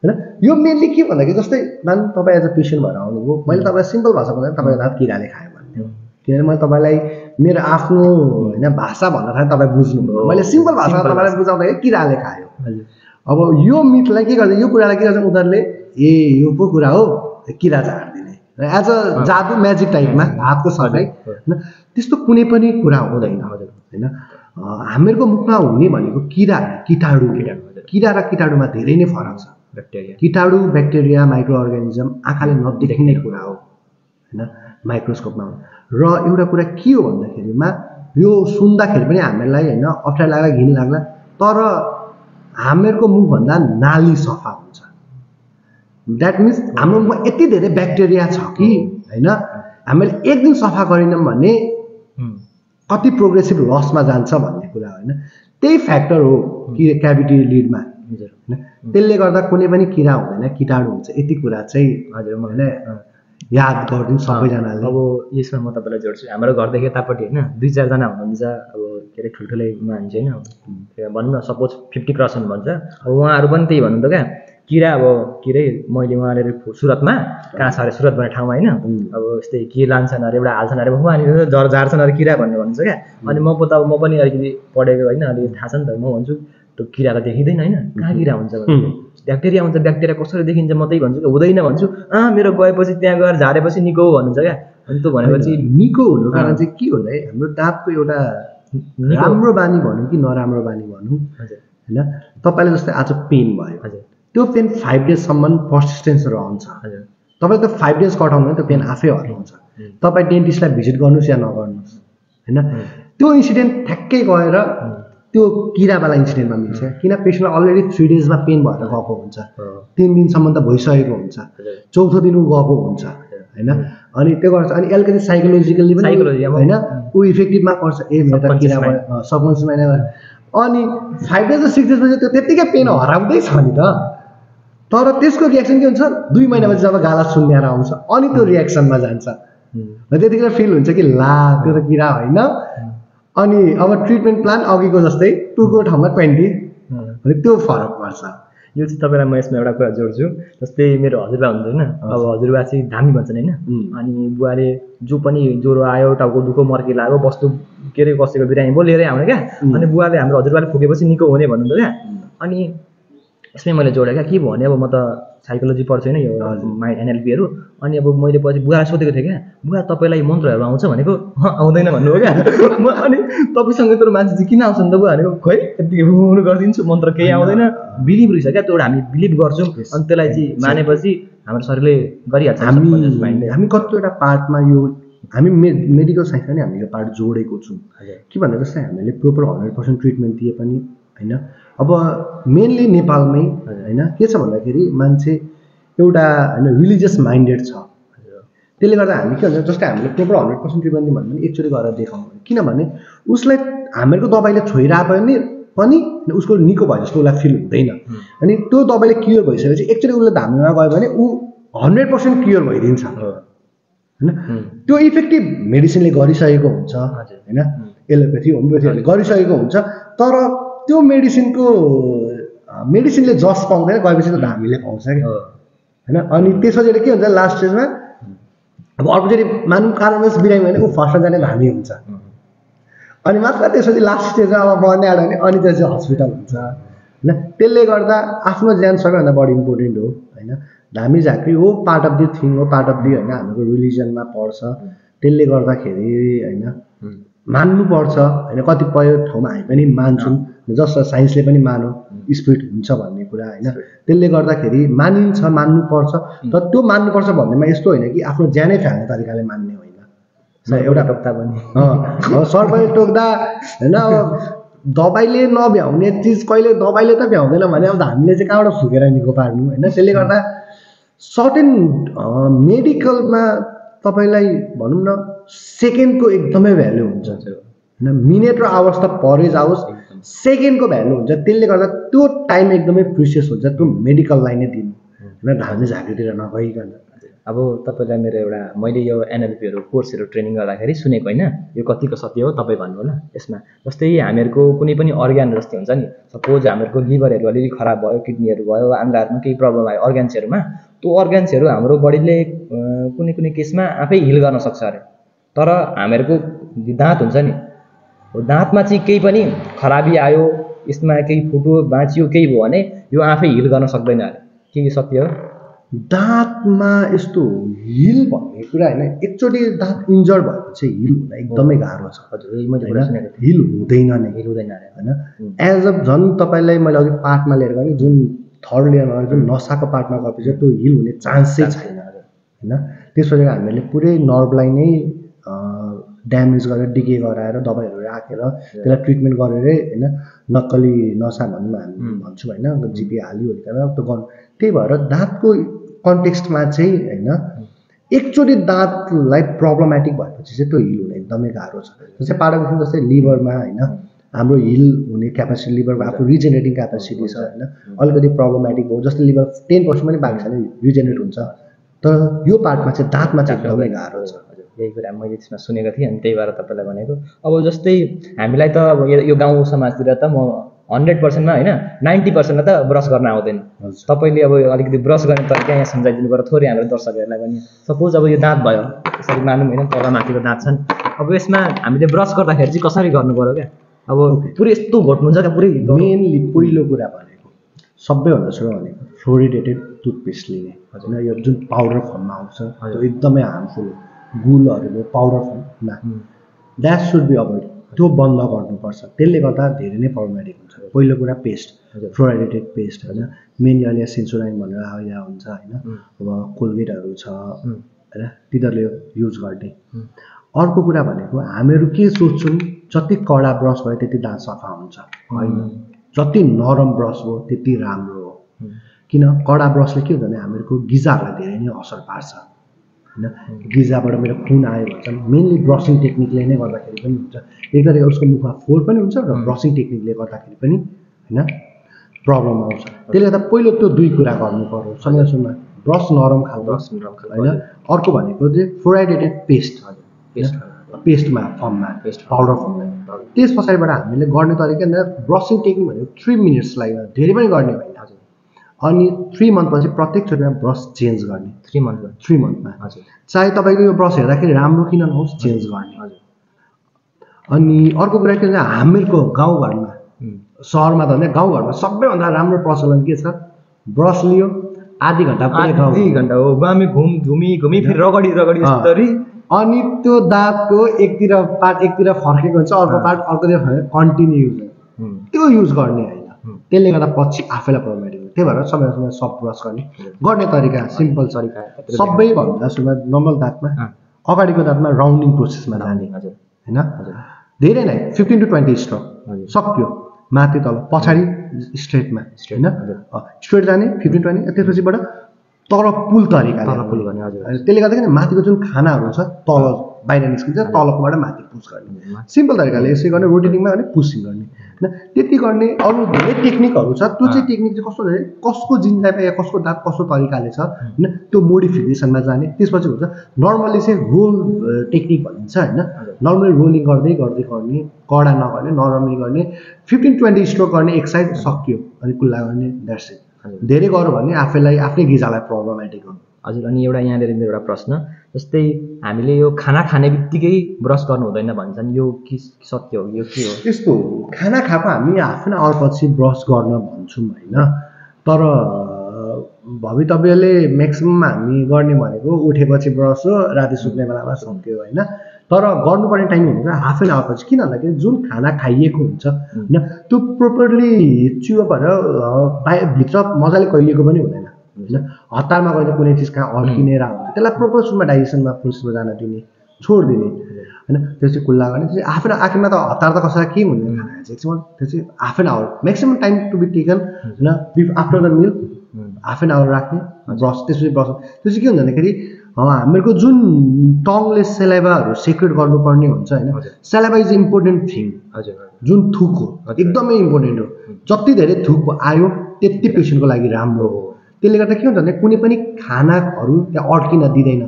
Speaker 2: होइन। यो मेनली के भन्दाखेरि जस्तै मान तपाईँ एज अ पेसेन्ट भएर आउनुभयो, मैले तपाईँलाई सिम्पल भाषा भन्दा तपाईँको दाँत किराले खायो भन्थ्यो, किनभने मैले तपाईँलाई मेरो आफ्नो होइन भाषा भन्न थालेँ, तपाईँ बुझ्नुभयो। मैले सिम्पल भाषामा तपाईँलाई बुझाउँदाखेरि किराले खायो। अब यो मिथलाई के गर्छ, यो कुरालाई के गर्छ उनीहरूले, ए यो पो कुरा हो किरा झारिदिने एज अ जादु म्याजिक टाइपमा हातको सफाइ होइन, त्यस्तो कुनै पनि कुरा हुँदैन होइन। हामीहरूको मुखमा हुने भनेको किरा किटाणु, किरा र किटाणुमा धेरै नै फरक छ। किटाणु ब्याक्टेरिया माइक्रो अर्गानिजम आँखाले नदेखिने कुरा हो होइन, माइक्रोस्कोपमा। र एउटा कुरा के हो भन्दाखेरिमा यो सुन्दाखेरि पनि हामीलाई होइन अप्ठ्यारो लाग्ला, घिन लाग्ला, तर हामीहरूको मुखभन्दा नाली सफा हुन्छ। द्याट मिन्स हाम्रो मुखमा यति धेरै ब्याक्टेरिया छ कि होइन, हामीले एक दिन सफा गरेनौँ भने कति प्रोग्रेसिभ लसमा जान्छ भन्ने कुरा होइन। त्यही फ्याक्टर हो कि क्याभिटी लिडमा होइन, त्यसले गर्दा कुनै पनि किरा हुँदैन, किटाणु हुन्छ। यति कुरा चाहिँ हजुर मलाई याद गरिदिनु सबैजनाले।
Speaker 1: अब यसमा म तपाईँलाई जोड्छु, हाम्रो घरदेखि यतापट्टि होइन 2-4 जना हुनुहुन्छ अब के अरे ठुल्ठुलै मान्छे होइन, भनौँ न सपोज 50 क्रस हुनुहुन्छ। अब उहाँहरू पनि त्यही भन्नुहुन्छ क्या, किरा अब के अरे मैले उहाँले सुरतमा कहाँ छ अरे सुरत भन्ने ठाउँमा होइन, अब यस्तै के लान्छन् अरे एउटा हाल्छन् अरे उहाँनिर झार्छन् अरे किरा भन्ने भन्छ क्या। अनि म पनि अलिकति पढेको होइन, अलिकति थाहा छ नि त, म भन्छु त्यो किरा त देखिँदैन होइन, कहाँ किरा हुन्छ भने ब्याक्टेरिया हुन्छ, ब्याक्टेरिया कसरी देखिन्छ म त्यही भन्छु, हुँदैन भन्छु, मेरो गएपछि त्यहाँ गएर झारेपछि निको हो भन्नुहुन्छ क्या। अनि त्यो भनेपछि
Speaker 2: निको हुनुको कारण चाहिँ के हो है, हाम्रो दाँतको एउटा राम्रो बानी भनौँ कि नराम्रो बानी भनौँ होइन। तपाईँले जस्तै आज पेन भयो, त्यो पेन 5 डेजसम्म पर्सिस्टेन्स रहन्छ। तपाईँले त 5 डेज कटाउनु त्यो पेन आफै हराउँछ। तपाईँ डेन्टिस्टलाई भिजिट गर्नुहोस् या नगर्नुहोस् होइन, त्यो इन्सिडेन्ट ठ्याक्कै गएर त्यो किरावाला इन्सिडेन्टमा मिल्छ। किन पेसेन्टलाई अलरेडी 3 डेजमा पेन भएर गएको हुन्छ, 3 दिनसम्म त भइसकेको हुन्छ, 4थो दिन ऊ गएको हुन्छ होइन। अनि त्यो गर्छ, अनि अलिकति साइकोलोजिकल्ली पनि होइन ऊ इफेक्टिभमा पर्छ, ए मेरो त किरा सबकन्सियसमा नै। अनि 5 डेज र 6 डेजपछि त्यो त्यत्तिकै पेन हराउँदैछ नि त, तर त्यसको रियाक्सन के हुन्छ, 2 महिनापछि जब गाला सुन्नेर आउँछ अनि त्यो रियाक्सनमा जान्छ। त्यतिखेर फिल हुन्छ कि ला त्यो त किरा होइन। अनि अब ट्रिटमेन्ट प्लान अघिको जस्तै 2 को ठाउँमा 20 अनि त्यो फरक पर्छ।
Speaker 1: यो चाहिँ तपाईँलाई म यसमा एउटा कुरा जोड्छु, जस्तै मेरो हजुरबा हुनुहुन्छ होइन, अब हजुरबा चाहिँ धामी भन्छन् होइन, अनि बुवाले जो पनि ज्वरो आयो, टाउको दुःखो, मर्की लाग्यो, बस्तु के अरे कसैको बिरामी भयो लिएरै आउने क्या। अनि बुवाले हाम्रो हजुरबाले फुकेपछि निको हुने भन्नुहुन्थ्यो क्या। अनि यसमै मैले जोडेँ क्या, के भने अब म त साइकोलोजी पढ्छु होइन, यो माइन्ड एनएलपीहरू। अनि अब मैले पछि बुवालाई सोधेको थिएँ क्या, बुवा तपाईँलाई मन्त्रहरू आउँछ भनेको, आउँदैन भन्नु हो क्या। अनि तपाईँसँग त्यो मान्छे चाहिँ किन आउँछ नि त बुवा भनेको, खोइ यति हुनु गरिदिन्छु, मन्त्र केही आउँदैन, बिलिभ रहेछ क्या, त्यो एउटा हामी बिलिभ गर्छौँ। अनि त्यसलाई चाहिँ मानेपछि हाम्रो शरीरले गरिहाल्छ।
Speaker 2: हामी कतिवटा पार्टमा यो हामी मेडिकल साइन्समा नि हामीले यो पार्ट जोडेको छौँ। के भन्दा जस्तै हामीले प्रोपर 100% ट्रिटमेन्ट दिए पनि होइन, अब मेनली नेपालमै होइन के छ भन्दाखेरि मान्छे एउटा होइन रिलिजियस माइन्डेड छ। त्यसले गर्दा हामी के भन्छ जस्तै हामीले प्रोपर 100% ट्रिटमेन्ट भन्यो भने एकचोटि गरेर देखाउँ, किनभने उसलाई हामीहरूको दबाईले छोइरहे पनि उसको निको भयो जस्तो उसलाई फिल हुँदैन। अनि त्यो दबाईले क्योर भइसकेपछि एकचोटि उसले धामीमा गयो भने ऊ 100% क्योर भइदिन्छ होइन। त्यो इफेक्टिभ मेडिसिनले गरिसकेको हुन्छ होइन, एलोपेथी होमियोपेथीहरूले गरिसकेको हुन्छ, तर त्यो मेडिसिनले जस पाउँदैन, गएपछि त धामीले पाउँछ कि होइन। अनि त्यसपछि के हुन्छ लास्ट स्टेजमा अब अर्कोचोटि मानौँ कार्बोस बिरामी भने ऊ फर्स्टमा जाने धामी हुन्छ, अनि मात्र त्यसपछि लास्ट स्टेजमा अब बढ्ने आयो भने अनि त्यसपछि हस्पिटल हुन्छ होइन। त्यसले गर्दा आफ्नो ज्यान सबैभन्दा बढी इम्पोर्टेन्ट हो होइन। धामी झाँक्री हो पार्ट अफ दि थिङ हो, पार्ट अफ दि होइन हाम्रो रिलिजनमा पर्छ। त्यसले गर्दाखेरि होइन मान्नुपर्छ होइन। कतिपय ठाउँमा हामी पनि मान्छौँ, जस्तो साइन्सले पनि मानौ स्पिरिट हुन्छ भन्ने कुरा होइन। त्यसले गर्दाखेरि मानिन्छ, मान्नुपर्छ, तर त्यो मान्नुपर्छ भन्नेमा यस्तो होइन कि आफ्नो ज्यानै फ्याल्ने तरिकाले मान्ने होइन। एउटा
Speaker 1: टोक्दा पनि
Speaker 2: सर्पले टोक्दा होइन, अब दबाईले नभ्याउने चिज कहिले दबाईले त भ्याउँदैन भने अब हामीले चाहिँ कहाँबाट फुकेर निको पार्नु होइन। त्यसले गर्दा सर्टेन मेडिकलमा तपाईँलाई भनौँ न सेकेन्डको एकदमै भ्यालु हुन्छ होइन। मिनेट र आवर्स त परै जाओस्, सेकेन्डको भ्यालु हुन्छ। त्यसले गर्दा त्यो टाइम एकदमै प्रिसियस हुन्छ, त्यो मेडिकललाई नै दिनु होइन, धामी झाँक्रीतिर नगइकन।
Speaker 1: अब तपाईँलाई मेरो एउटा मैले यो एनएलपीहरू कोर्सहरू ट्रेनिङ गर्दाखेरि सुनेको होइन, यो कतिको सत्य हो तपाईँ भन्नु होला यसमा। जस्तै हामीहरूको कुनै पनि अर्ग्यान जस्तै हुन्छ नि, सपोज हामीहरूको लिभरहरू अलिअलि खराब भयो, किडनीहरू भयो, आन्द्राहरूमा केही प्रब्लम आयो अर्ग्यान्सहरूमा, त्यो अर्ग्यान्सहरू हाम्रो बडीले कुनै कुनै केसमा आफै हिल गर्न सक्छ अरे। तर हामीहरूको दाँत हुन्छ नि, दाँतमा चाहिँ केही पनि खराबी आयो, यसमा केही फुट्यो बाँचियो केही भयो भने यो आफै हिल गर्न सक्दैन अरे, के यो सत्य हो?
Speaker 2: दाँतमा यस्तो हिल भन्ने कुरा होइन, एकचोटि दाँत इन्जर्ड भएपछि हिल हुन एकदमै गाह्रो छ।
Speaker 1: हजुर मैले सुनेको थिएँ,
Speaker 2: हिल हुँदैन नै,
Speaker 1: हिल हुँदैन अरे
Speaker 2: होइन। एज अ झन् तपाईँलाई मैले अघि पार्टमा लिएर गएँ, जुन थर्ड लेयरमा जुन नसाको पार्टमा गएपछि त्यो हिल हुने चान्सै छैन होइन। त्यसपछि हामीले पुरै नर्भलाई नै ड्यामेज गरेर डिके गराएर दबाईहरू राखेर त्यसलाई ट्रिटमेन्ट गरेरै होइन, नक्कली नसा भनौँ हामी भन्छौँ होइन, जिपी हालिओरिकन त्यो गर्नु। त्यही भएर दाँतको कन्टेक्स्टमा चाहिँ होइन एकचोटि दाँतलाई प्रब्लमेटिक भएपछि चाहिँ त्यो हिल हुने एकदमै गाह्रो छ। जस्तै पार्ट जस्तै लिभरमा होइन हाम्रो हिल हुने क्यापेसिटी, लिभरमा आफ्नो रिजेनेरेटिङ क्यापेसिटी छ होइन। अलिकति प्रब्लमेटिक भयो जस्तै लिभर 10% पनि बाँकी छ भने रिजेनेरेट हुन्छ, तर यो पार्टमा चाहिँ दाँतमा चाहिँ एकदमै गाह्रो छ।
Speaker 1: यही कुरा मैले त्यसमा सुनेको थिएँ, अनि त्यही भएर तपाईँलाई भनेको। अब जस्तै हामीलाई त अब यो गाउँ समाजतिर त म 100%मा होइन 90%मा त ब्रस गर्न आउँदैन। तपाईँले अब अलिकति ब्रस गर्ने तरिका यहाँ सम्झाइदिनु पर्यो थोरै हाम्रो दर्शकहरूलाई पनि। सपोज अब यो दाँत भयो, यसरी मानौँ होइन, तल माथिको दाँत छन्, अब यसमा हामीले ब्रस गर्दाखेरि चाहिँ कसरी गर्नु पर्यो क्या? अब पुरै यस्तो घोट्नुहुन्छ क्या पुरै?
Speaker 2: मेनली पहिलो कुरा भनेको सबैभन्दा सुरु भनेको फ्लोरिडेटेड टुथपेस्ट लिने होइन, यो जुन पाउडर फर्ममा आउँछ त्यो एकदमै हार्मफुल हो। गुलहरू पाउडर फर्ममा द्याट सुड बी अभोइड, त्यो बन्द गर्नुपर्छ। त्यसले गर्दा धेरै नै प्रब्लमेटिक हुन्छ। पहिलो कुरा पेस्ट, फ्लोराइडेटेड पेस्ट होइन, मेनली अहिले सेन्सोडाइन भनेर अहिले हुन्छ होइन। अब कोलगेटहरू छ होइन, तिनीहरूले युज गर्ने। अर्को कुरा भनेको हामीहरू के सोच्छौँ, जति कडा ब्रस भयो त्यति दाँत सफा हुन्छ, होइन। जति नरम ब्रस हो त्यति राम्रो हो। किन कडा ब्रसले के हुन्छ भने हामीहरूको गिजाहरूलाई धेरै नै असर पार्छ होइन। गिजाबाट मेरो खुन आयो भन्छन्, मेनली ब्रसिङ टेक्निकले नै गर्दाखेरि पनि हुन्छ। एक तरिका उसको मुखमा फोहोर पनि हुन्छ र ब्रसिङ टेक्निकले गर्दाखेरि पनि होइन प्रब्लम आउँछ। त्यसले गर्दा पहिलो त्यो दुई कुरा गर्नु पर्यो समय सुरुमा, ब्रस नरम खालको होइन। अर्को भनेको चाहिँ फ्लोराइडेटेड पेस्ट, पेस्टमा फर्ममा, पाउडर फर्ममा। त्यस पछाडिबाट हामीले गर्ने तरिका ब्रसिङ टेक्निक भनेको 3 मिनट्स लाग्यो, धेरै पनि गर्ने होइन। अनि 3 मन्थपछि प्रत्येक चोटिमा ब्रस चेन्ज गर्ने।
Speaker 1: 3 मन्थमा
Speaker 2: 3 मन्थमा हजुर, चाहे तपाईँको यो ब्रस हेर्दाखेरि राम्रो किन नहोस् चेन्ज गर्ने हजुर। अनि अर्को कुरा के भन्छ, हामीहरूको गाउँघरमा, सहरमा त होइन गाउँघरमा सबैभन्दा राम्रो प्रचलन के छ, ब्रस लियो आधी घन्टा
Speaker 1: हो गामी घुमी फेरि रगडी यसरी,
Speaker 2: अनि त्यो दाँतको एकतिर पार्ट एकतिर फर्केको हुन्छ, अर्को पार्ट अर्कोतिर कन्टिन्यू युज, त्यो युज गर्ने होइन। त्यसले गर्दा पछि आफैलाई प्रब्लमेटिक हुन्छ। त्यही भएर समय सफ्ट ब्रस गर्ने तरिका सिम्पल तरिका, सबैभन्दा सुरुमा नर्मल दाँतमा अगाडिको दाँतमा राउन्डिङ प्रोसेसमा जाने होइन, धेरै नै 15 to 20 स्ट्रोक सक्यो। माथि तल पछाडि स्ट्रेटमा होइन स्ट्रेट जाने 15-20 त्यसपछिबाट तर पुल तरिकाले
Speaker 1: पुल गर्ने हजुर
Speaker 2: त्यसले गर्दाखेरि माथिको जुन खानाहरू छ तल बाहिर निस्किन्छ तलकोबाट माथि पुस गर्ने सिम्पल तरिकाले यसै गर्ने रोटेटिङमा गर्ने पुसिङ गर्ने होइन त्यति गर्ने अरू धेरै टेक्निकहरू छ त्यो चाहिँ टेक्निक चाहिँ कस्तो भने कसको जिन्जामा या कसको दाँत कस्तो तरिकाले छ होइन त्यो मोडिफिकेसनमा जाने त्यसपछि हुन्छ नर्मली चाहिँ रोल टेक्निक भनिन्छ होइन नर्मली रोलिङ गर्दै गर्दै गर्ने कडा नगर्ने नर्मली गर्ने 15-20 स्ट्रोक गर्ने एक साइड सकियो अनि कुल्ला गर्ने द्याट्स इट धेरै गऱ्यो भने आफैलाई आफ्नै गिजालाई प्रब्लमेटिक हो
Speaker 1: हजुर अनि एउटा यहाँनिर एउटा प्रश्न जस्तै हामीले यो खाना खाने बित्तिकै ब्रस गर्नु हुँदैन भन्छन् यो के सत्य हो यो के हो
Speaker 2: त्यस्तो खाना खाएको हामी हाफ एन आवरपछि ब्रस गर्न भन्छौँ होइन तर भवितव्यले म्याक्सिमम हामी गर्ने भनेको उठेपछि ब्रस हो राति सुत्ने बेलामा सक्यो होइन तर गर्नुपर्ने टाइम भनेको हाफ एन आवरपछि किन भन्दाखेरि जुन खाना खाइएको हुन्छ होइन त्यो प्रोपरली च्युप भएर भित्र मजाले कहिलेको पनि हुँदैन होइन हतारमा गएर कुनै चिज कहाँ अड्किनेर हुन्छ त्यसलाई प्रोपर सुनमा डाइजेसनमा प्रोसेसमा जान दिने छोडिदिने होइन त्यो चाहिँ कुल्ला गर्ने त्यो चाहिँ हाफ एन आखिरमा त हतार त कसैलाई केही हुँदैन खाना चाहिँ त्यो चाहिँ half an hour maximum time to be taken होइन after the meal half an hour राख्ने ब्रस त्यसपछि ब्रस त्यो चाहिँ के हुन्छ भन्दाखेरि हामीहरूको जुन टङले सेलाइभाहरू सेक्रेट गर्नुपर्ने हुन्छ होइन सेलाइभा इज इम्पोर्टेन्ट थिङ
Speaker 1: हजुर
Speaker 2: जुन थुक हो एकदमै इम्पोर्टेन्ट हो जति धेरै थुक आयो त्यति पेसेन्टको लागि राम्रो हो त्यसले गर्दा के हुन्छ भने कुनै पनि खानाहरू त्यहाँ अड्किन दिँदैन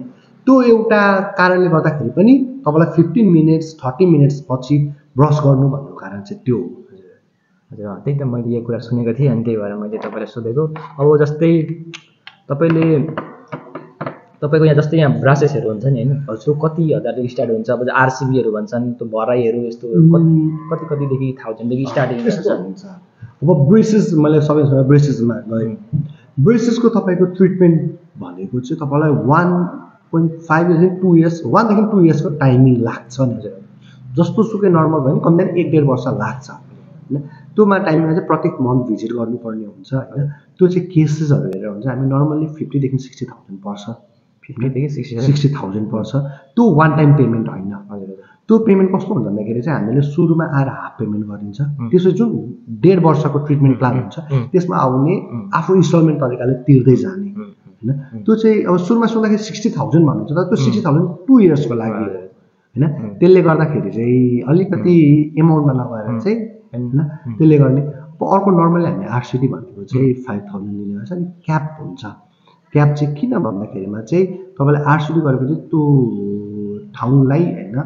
Speaker 2: त्यो एउटा कारणले गर्दाखेरि पनि तपाईँलाई 15 मिनट्स 30 मिनट्स पछि ब्रस गर्नु भन्नुको कारण चाहिँ त्यो हो
Speaker 1: हजुर त्यही त मैले यो कुरा सुनेको थिएँ अनि त्यही भएर मैले तपाईँलाई सोधेको अब जस्तै तपाईँको यहाँ जस्तै यहाँ ब्रासेसहरू हुन्छ नि होइन त्यो कति हजारदेखि स्टार्ट हुन्छ अब आरसिबीहरू भन्छन् त्यो भराइहरू यस्तो कति कतिदेखि 1000देखि स्टार्टिङ
Speaker 2: हुन्छ अब ब्रेसेस मैले सबैसँग ब्रेसेसमा गएँ ब्रेसेसको तपाईँको ट्रिटमेन्ट भनेको चाहिँ तपाईँलाई 1.5 इयर्स 2 इयर्स 1 देखि 2 इयर्सको टाइमिङ लाग्छ नि जस्तो सुकै नर्मल भयो भने कम्तीमा 1.5 वर्ष लाग्छ होइन त्योमा टाइममा चाहिँ प्रत्येक मन्थ भिजिट गर्नुपर्ने हुन्छ होइन त्यो चाहिँ केसेसहरू हेरेर हुन्छ हामी नर्मल्ली 50 देखि 60,000 पर्छ
Speaker 1: 50 देखि
Speaker 2: 60,000 पर्छ त्यो वान टाइम पेमेन्ट होइन त्यो पेमेन्ट कस्तो हुन्छ भन्दाखेरि चाहिँ हामीले सुरुमा आएर हाफ पेमेन्ट गरिन्छ त्यसपछि जुन 1.5 वर्षको ट्रिटमेन्ट प्लान हुन्छ त्यसमा आउने आफू इन्स्टलमेन्ट तरिकाले तिर्दै जाने होइन त्यो चाहिँ अब सुरुमा सुन्दाखेरि 60,000 भन्नुहुन्छ तर त्यो 60,000 2 इयर्सको लागि हो होइन त्यसले गर्दाखेरि चाहिँ अलिकति एमाउन्टमा नगएर चाहिँ होइन त्यसले गर्ने अब अर्को नर्मली हामी आरसिटी भनेको चाहिँ 5,000 लिने गर्छ अनि क्याप हुन्छ क्याप चाहिँ किन भन्दाखेरिमा चाहिँ तपाईँले आरसिटी गरेपछि त्यो ठाउँलाई होइन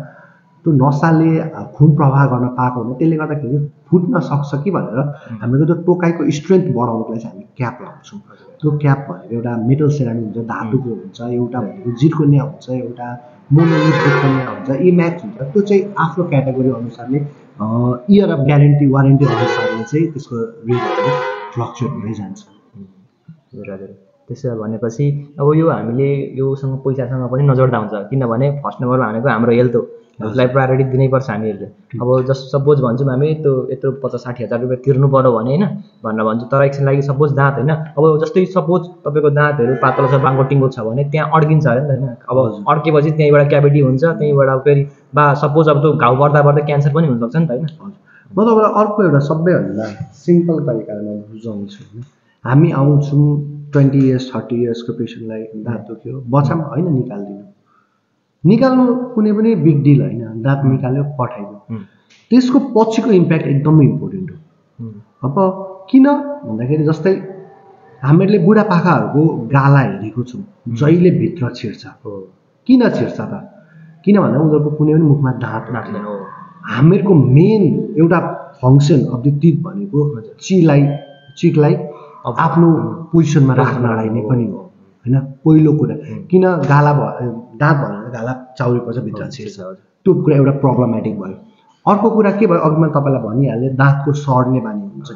Speaker 2: त्यो नसाले खुन प्रवाह गर्न पाएको हुँदैन त्यसले गर्दाखेरि फुट्न सक्छ कि भनेर हामीले त्यो टोकाइको स्ट्रेन्थ बढाउनको लागि चाहिँ हामी क्याप लगाउँछौँ त्यो क्याप भनेको एउटा मेटल सेरामिक हुन्छ धातुको हुन्छ एउटा भनेको जिर्कोनिया हुन्छ एउटा मोनोलिथिकनिया हुन्छ इम्याक्स हुन्छ त्यो चाहिँ आफ्नो क्याटेगोरी अनुसारले इयर अफ ग्यारेन्टी वारेन्टी अनुसारले चाहिँ त्यसको रेटहरू फ्लक्चुएट हुँदै जान्छ
Speaker 1: हजुर त्यसो भनेपछि अब यो हामीले योसँग पैसासँग पनि नजोड्दा हुन्छ किनभने फर्स्ट नम्बरमा भनेको हाम्रो हेल्थ हो हेल्थलाई प्रायोरिटी दिनैपर्छ हामीहरूले अब जस्ट सपोज भन्छौँ हामी त्यो यत्रो 50-60 हजार रुपियाँ तिर्नु पऱ्यो भने होइन भनेर भन्छौँ तर एकछिन लागि सपोज दाँत होइन अब जस्तै सपोज तपाईँको दाँतहरू पातलो छ बाङ्गोटिङ्गो छ भने त्यहाँ अड्किन्छ अरे नि त होइन अब अड्केपछि त्यहीँबाट क्याभिटी हुन्छ त्यहीँबाट फेरि बा सपोज अब त्यो घाउ बढ्दा बढ्दा क्यान्सर पनि हुनसक्छ नि त होइन
Speaker 2: म तपाईँलाई अर्को एउटा सबैभन्दा सिम्पल तरिकाले म बुझाउँछु होइन हामी आउँछौँ 20 इयर्स 30 इयर्सको पेसेन्टलाई दाँत दुख्यो बच्चामा होइन निकाल्नु कुनै पनि बिग डिल होइन दाँत निकाल्यो पठाइदियो त्यसको पछिको इम्प्याक्ट एकदमै इम्पोर्टेन्ट हो अब किन भन्दाखेरि जस्तै हामीहरूले बुढापाकाहरूको गाला हेरेको छौँ जहिले भित्र छिर्छ किन छिर्छ त किन भन्दा उनीहरूको कुनै पनि मुखमा दाँत लाग्दैन हामीहरूको मेन एउटा फङ्सन अफ द टिथ भनेको चिकलाई आफ्नो पोजिसनमा राख्नलाई नै पनि हो होइन पहिलो कुरा किन गाला दाँत भनेर गाला चाउरीपर्छ भित्र छिर्छ त्यो कुरा एउटा प्रब्लमेटिक भयो अर्को कुरा के भयो अघि मैले तपाईँलाई भनिहालेँ दाँतको सर्ने बानी हुन्छ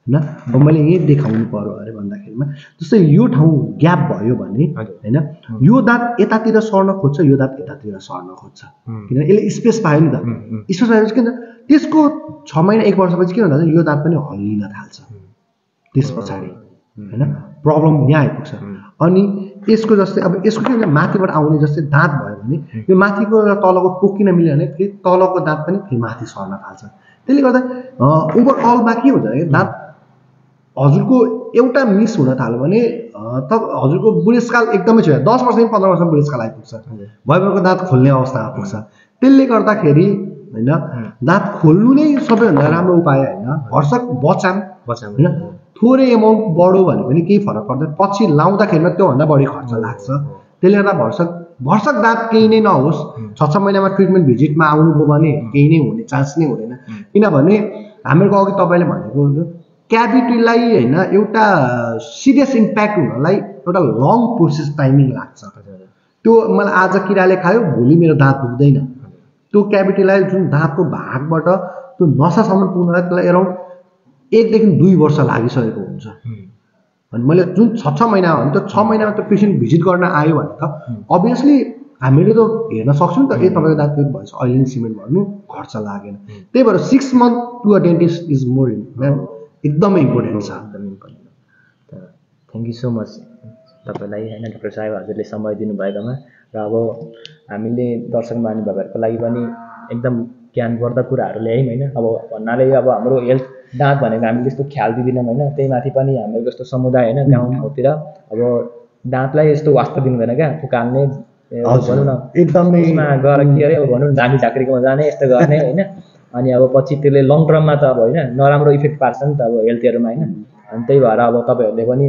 Speaker 2: होइन अब मैले यहीँ देखाउनु पर्यो अरे भन्दाखेरिमा जस्तै यो ठाउँ ग्याप भयो भने होइन यो दाँत यतातिर सर्न खोज्छ यो दाँत यतातिर सर्न खोज्छ किनभने यसले स्पेस पायो नि त स्पेस पाएपछि किन त्यसको 6 महिना 1 वर्षपछि के हुन्छ यो दाँत पनि हल्लिन थाल्छ त्यस पछाडि होइन प्रब्लम यहाँ आइपुग्छ अनि यसको जस्तै अब यसको के भन्छ माथिबाट आउने जस्तै दाँत भयो भने यो माथिको र तलको टोकिन मिल्यो भने फेरि तलको दाँत पनि फेरि माथि सर्न थाल्छ। त्यसले गर्दा ओभरअलमा के हुन्छ भने दाँत हजुरको एउटा मिस हुन थाल्यो भने त हजुरको बुढेसकाल एकदमै छ 10 वर्ष 15 वर्षमा बुढेसकाल आइपुग्छ, भयभरको दाँत खोल्ने अवस्था आइपुग्छ। त्यसले गर्दाखेरि होइन दाँत खोल्नु नै सबैभन्दा राम्रो उपाय होइन। भरसक बचाम होइन थोरै एमाउन्ट बढो भने पनि केही फरक पर्दैन, पछि लाउँदाखेरिमा त्योभन्दा बढी खर्च लाग्छ। त्यसले गर्दा भरसक दाँत केही नै नहोस्, 6 महिनामा ट्रिटमेन्ट भिजिटमा आउनुभयो भने केही नै हुने चान्स नै हुँदैन। किनभने हामीहरूको अघि तपाईँले भनेको क्याभिटीलाई होइन एउटा सिरियस इम्प्याक्ट हुनलाई एउटा लङ प्रोसेस टाइमिङ लाग्छ। त्यो मलाई आज किराले खायो भोलि मेरो दाँत दुख्दैन, त्यो क्याभिटीलाई जुन दाँतको भागबाट त्यो नसासम्म पुग्नलाई त्यसलाई एराउन्ड 1 देखि 2 वर्ष लागिसकेको हुन्छ। अनि मैले जुन 6 महिना हो भने त 6 महिनामा त पेसेन्ट भिजिट गर्न आयो भने त अभियसली हामीले त हेर्न सक्छौँ नि त, तपाईँको दाँत के भएछ अहिले नै सिमेन्ट भर्नु खर्च लागेन। त्यही भएर 6 month to a dentist is more एकदमै इम्पोर्टेन्ट छ।
Speaker 1: थ्याङ्क यू सो मच तपाईँलाई होइन डाक्टर साहेब, हजुरले समय दिनुभएकोमा। र अब हामीले दर्शक महानुभावहरूको लागि पनि एकदम ज्ञानवर्धक कुराहरू ल्यायौँ होइन। अब भन्नाले अब हाम्रो हेल्थ दाँत भनेको हामीले त्यस्तो ख्याल दिँदैनौँ होइन, त्यही माथि पनि हाम्रो जस्तो समुदाय होइन गाउँ ठाउँतिर अब दाँतलाई यस्तो वास्ता दिनु भएन क्या, उकाल्ने भनौँ न
Speaker 2: एकदमै
Speaker 1: गएर के अरे भनौँ न झामी झाँक्रीकोमा जाने यस्तो गर्ने होइन। अनि अब पछि त्यसले लङ टर्ममा त अब होइन नराम्रो इफेक्ट पार्छ नि त अब हेल्थहरूमा होइन। अनि त्यही भएर अब तपाईँहरूले पनि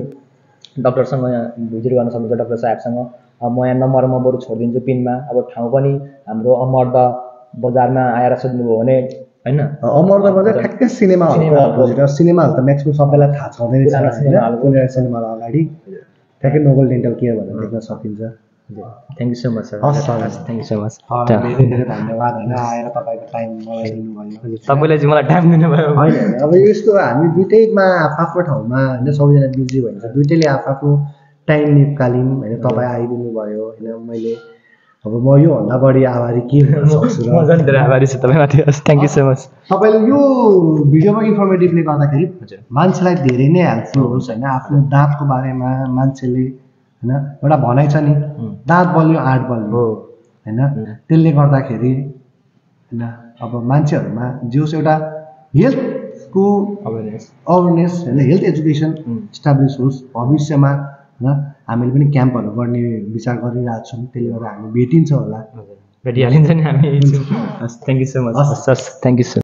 Speaker 1: डक्टरसँग भिजिट गर्न सक्नुहुन्छ, डक्टर साहेबसँग। अब म यहाँ नम्बर म बरु छोडिदिन्छु पिनमा। अब ठाउँ पनि हाम्रो अमर्द बजारमा आएर सोध्नुभयो भने होइन,
Speaker 2: अमर्द बजार ठ्याक्कै सिनेमा हल त म्याक्सिमम सबैलाई थाहा छँदैन, सिनेमा हल अगाडि ठ्याक्कै नोबल डेन्टल केयर भनेर देख्न सकिन्छ।
Speaker 1: Thank you so much sir. Thank you so much.
Speaker 2: धेरै धेरै धन्यवाद होइन, आएर तपाईँको टाइम मलाई दिनुभयो।
Speaker 1: तपाईँले चाहिँ मलाई टाइम दिनुभयो।
Speaker 2: होइन अब यस्तो हामी दुइटैमा आफ्नो ठाउँमा होइन सबैजना बिजी भइन्छ, दुइटैले आफ्नो टाइम निकाल्यौँ होइन। तपाईँ आइदिनु भयो होइन, मैले अब म योभन्दा बढी आभारी के हुन सक्छु र।
Speaker 1: म झन् धेरै आभारी छु तपाईँमाथि। Thank you so much.
Speaker 2: तपाईँले यो भिडियोमा इन्फर्मेटिभले गर्दाखेरि मान्छेलाई धेरै नै हेल्पफुल होस् होइन। आफ्नो दाँतको बारेमा मान्छेले होइन एउटा भनाइ छ नि, दाँत बलियो आँट बलियो होइन। त्यसले गर्दाखेरि होइन अब मान्छेहरूमा जे होस् एउटा हेल्थको अवेरनेस होइन, हेल्थ एजुकेसन इस्टाब्लिस होस्। भविष्यमा होइन हामीले पनि क्याम्पहरू गर्ने विचार गरिरहेको छौँ, त्यसले गर्दा हामी भेटिन्छ होला।
Speaker 1: भेटिहालिन्छ नि हामी। Thank you so much sir. Thank you sir.